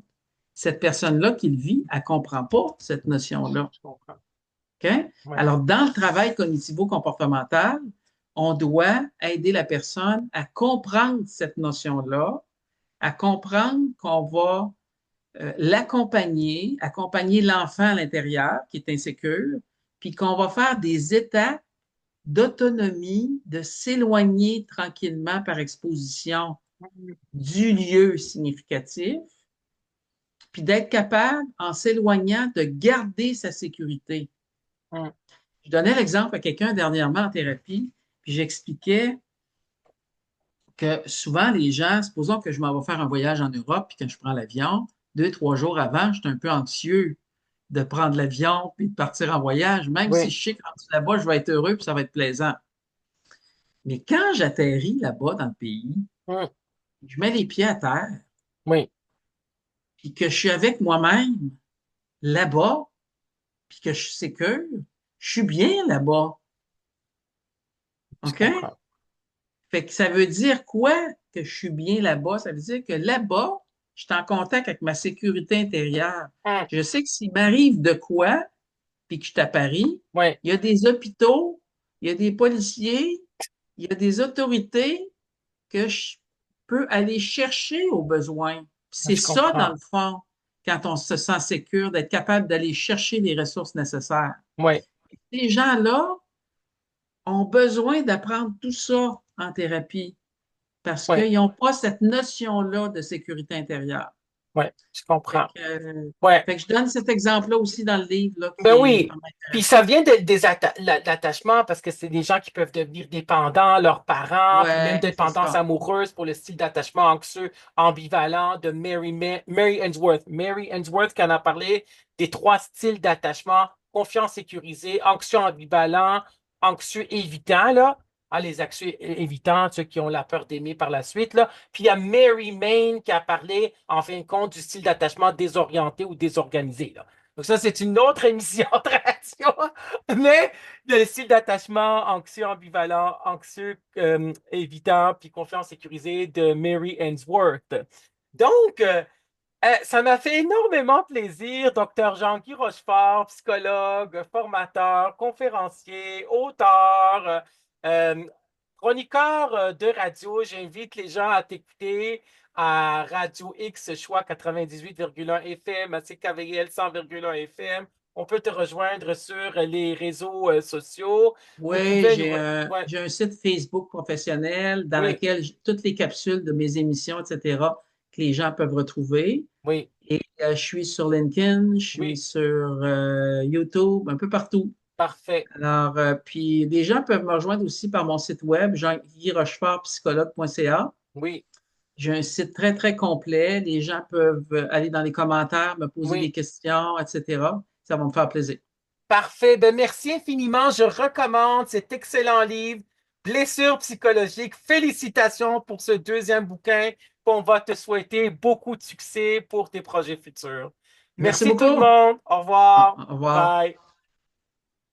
cette personne-là qui le vit, elle ne comprend pas cette notion-là. Je comprends. OK? Ouais. Alors, dans le travail cognitivo-comportemental, on doit aider la personne à comprendre cette notion-là, à comprendre qu'on va l'accompagner, accompagner l'enfant à l'intérieur qui est insécure, puis qu'on va faire des étapes d'autonomie, de s'éloigner tranquillement par exposition Mm. du lieu significatif, puis d'être capable, en s'éloignant, de garder sa sécurité. Mm. Je donnais l'exemple à quelqu'un dernièrement en thérapie, puis j'expliquais que souvent les gens, supposons que je m'en vais faire un voyage en Europe, puis quand je prends l'avion, 2, 3 jours avant, je suis un peu anxieux de prendre l'avion puis de partir en voyage, même si Oui. je sais que là-bas, je vais être heureux puis ça va être plaisant. Mais quand j'atterris là-bas dans le pays, Mm. je mets les pieds à terre, Oui, puis que je suis avec moi-même là-bas, puis que je suis sécure, je suis bien là-bas. je OK? comprends. Fait que ça veut dire quoi que je suis bien là-bas? Ça veut dire que là-bas, je suis en contact avec ma sécurité intérieure. Mm. Je sais que s'il m'arrive de quoi, puis que je suis à Paris, Oui, il y a des hôpitaux, il y a des policiers, il y a des autorités que je peux aller chercher au besoin. C'est je ça, dans comprends. le fond, quand on se sent sécure, d'être capable d'aller chercher les ressources nécessaires. Oui, Ces gens-là ont besoin d'apprendre tout ça en thérapie parce oui, qu'ils n'ont pas cette notion-là de sécurité intérieure. oui, je Fait comprends. que, Ouais. fait que je donne cet exemple-là aussi dans le livre là, Ben qui est oui. vraiment Puis ça intéressant. vient l'attachement parce que c'est des gens qui peuvent devenir dépendants, leurs parents, puis même Ouais, c'est dépendance ça. amoureuse pour le style d'attachement anxieux ambivalent de Mary Ainsworth. Mary Ainsworth qui en a parlé des 3 styles d'attachement, confiant sécurisé, anxieux ambivalent, anxieux évitant, là. Ah, les anxieux évitants, ceux qui ont la peur d'aimer par la suite, là. Puis il y a Mary Main qui a parlé, en fin de compte, du style d'attachement désorienté ou désorganisé, là. Donc ça, c'est une autre émission de radio, mais le style d'attachement anxieux ambivalent, anxieux évitant, puis confiance sécurisée de Mary Ainsworth. Donc, ça m'a fait énormément plaisir, docteur Jean-Guy Rochefort, psychologue, formateur, conférencier, auteur, euh, chroniqueur de radio. J'invite les gens à t'écouter à Radio X Choix 98,1 FM, à CKVL 100,1 FM. On peut te rejoindre sur les réseaux sociaux. Vous Oui, pouvez nous... Ouais, j'ai un site Facebook professionnel dans oui, lequel toutes les capsules de mes émissions, etc., que les gens peuvent retrouver. oui, Et je suis sur LinkedIn, je suis oui. sur YouTube, un peu partout. Parfait. Alors, puis les gens peuvent me rejoindre aussi par mon site web, jean-guy-rochefort-psychologue.ca. Oui, J'ai un site très, très complet. Les gens peuvent aller dans les commentaires, me poser des oui. questions, etc. Ça va me faire plaisir. Parfait. Ben, merci infiniment. Je recommande cet excellent livre, Blessures psychologiques. Félicitations pour ce deuxième bouquin. On va te souhaiter beaucoup de succès pour tes projets futurs. Merci Merci tout le beaucoup. monde. Au Au revoir. au revoir. Bye.